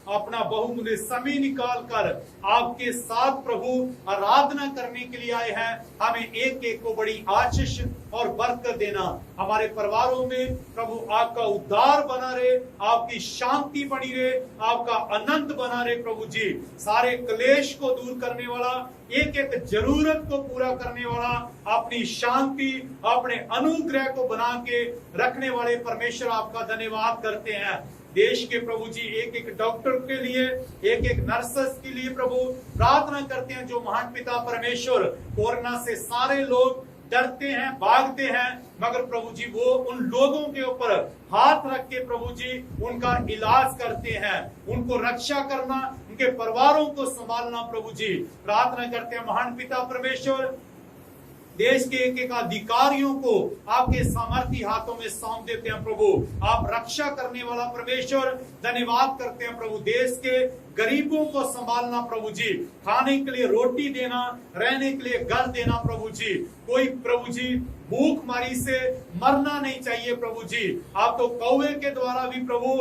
अपना बहुमूल्य समय निकाल कर आपके साथ प्रभु आराधना करने के लिए आए हैं, हमें एक एक को बड़ी आशीष और बरकत देना। हमारे परिवारों में प्रभु आपका उद्धार बना रहे, आपकी शांति बनी रहे, आपका आनंद बना रहे प्रभु जी। सारे क्लेश को दूर करने वाला, एक एक जरूरत को पूरा करने वाला, अपनी शांति, अपने अनुग्रह को बना के रखने वाले परमेश्वर, आपका धन्यवाद करते हैं। देश के प्रभु जी एक एक डॉक्टर के लिए, एक एक नर्सेस के लिए प्रभु प्रार्थना करते हैं, जो महान पिता परमेश्वर कोरोना से सारे लोग डरते हैं, भागते हैं, मगर प्रभु जी वो उन लोगों के ऊपर हाथ रख के प्रभु जी उनका इलाज करते हैं, उनको रक्षा करना, उनके परिवारों को संभालना प्रभु जी। प्रार्थना करते हैं महान पिता परमेश्वर, देश के एक एक अधिकारियों को आपके सामर्थी हाथों में सौंप देते हैं प्रभु। आप रक्षा करने वाला परमेश्वर, धन्यवाद करते हैं प्रभु। देश के गरीबों को संभालना प्रभु जी, खाने के लिए रोटी देना, रहने के लिए घर देना प्रभु जी। कोई प्रभु जी भूख मारी से मरना नहीं चाहिए प्रभु जी। आप तो कौवे के द्वारा भी प्रभु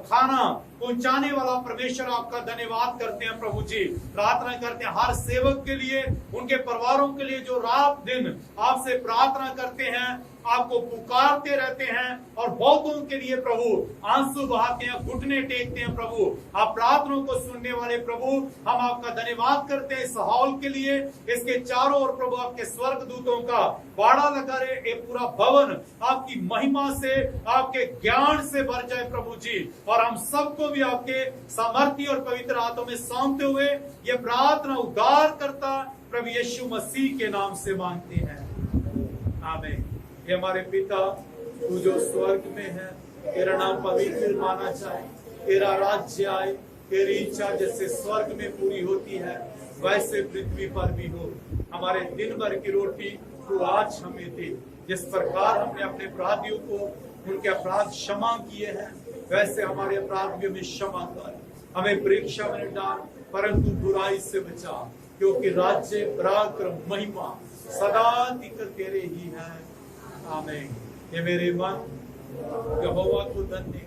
खाना पहुंचाने वाला परमेश्वर, आपका धन्यवाद करते हैं प्रभु जी। प्रार्थना करते हैं हर सेवक के लिए, उनके परिवारों के लिए जो रात दिन आपसे प्रार्थना करते हैं, आपको पुकारते रहते हैं और बहुतों के लिए प्रभु आंसू बहाते हैं, घुटने टेकते हैं प्रभु। आप प्रार्थनाओं को सुनने वाले प्रभु, हम आपका धन्यवाद करते हैं इस हॉल के लिए, इसके चारों ओर प्रभु आपके स्वर्ग दूतों का बाड़ा लगा रहे, ये पूरा भवन आपकी महिमा से, आपके ज्ञान से भर जाए प्रभु जी। और हम सबको भी आपके सामर्थ्य और पवित्र हाथों में सौंपते हुए ये प्रार्थना उद्धार करता प्रभु यीशु मसीह के नाम से मांगते हैं, आमीन। हे हमारे पिता, तू जो स्वर्ग में है, तेरा नाम पवित्र माना जाए, तेरा राज्य आए, तेरी इच्छा जैसे स्वर्ग में पूरी होती है वैसे पृथ्वी पर भी हो। हमारे दिन भर की रोटी तू आज हमें दे। जिस प्रकार हमने अपने अपराधियों को उनके अपराध क्षमा किए हैं, वैसे हमारे अपराध भी हमें क्षमा कर। हमें परीक्षा में न डाल, परंतु बुराई से बचा, क्योंकि राज्य, पराक्रम, महिमा सदा तिकर तेरे ही है, आमीन। ये मेरे मन यहोवा को धन्य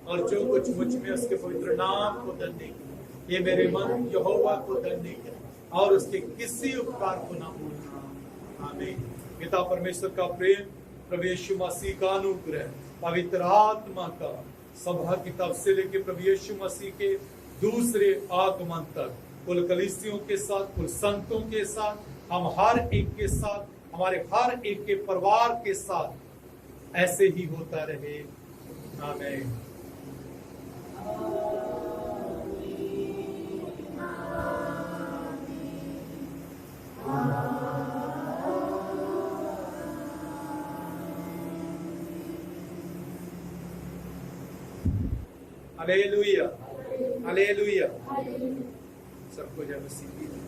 और जो कुछ मुझ में उसके पवित्र नाम को धन्य। ये मेरे मन यहोवा को धन्य और उसके किसी उपकार को ना भूलना, आमीन। पिता परमेश्वर का प्रेम, प्रभु यीशु मसीह का अनुग्रह, पवित्र आत्मा का सभा की तब से लेकर प्रभु यीशु मसीह के दूसरे आगमन तक कुल कलीसियों के साथ, कुल संतों के साथ, हम हर एक के साथ, हमारे हर एक के परिवार के साथ ऐसे ही होता रहे, आमीन। Hallelujah, hallelujah. सबको जय मसीह की।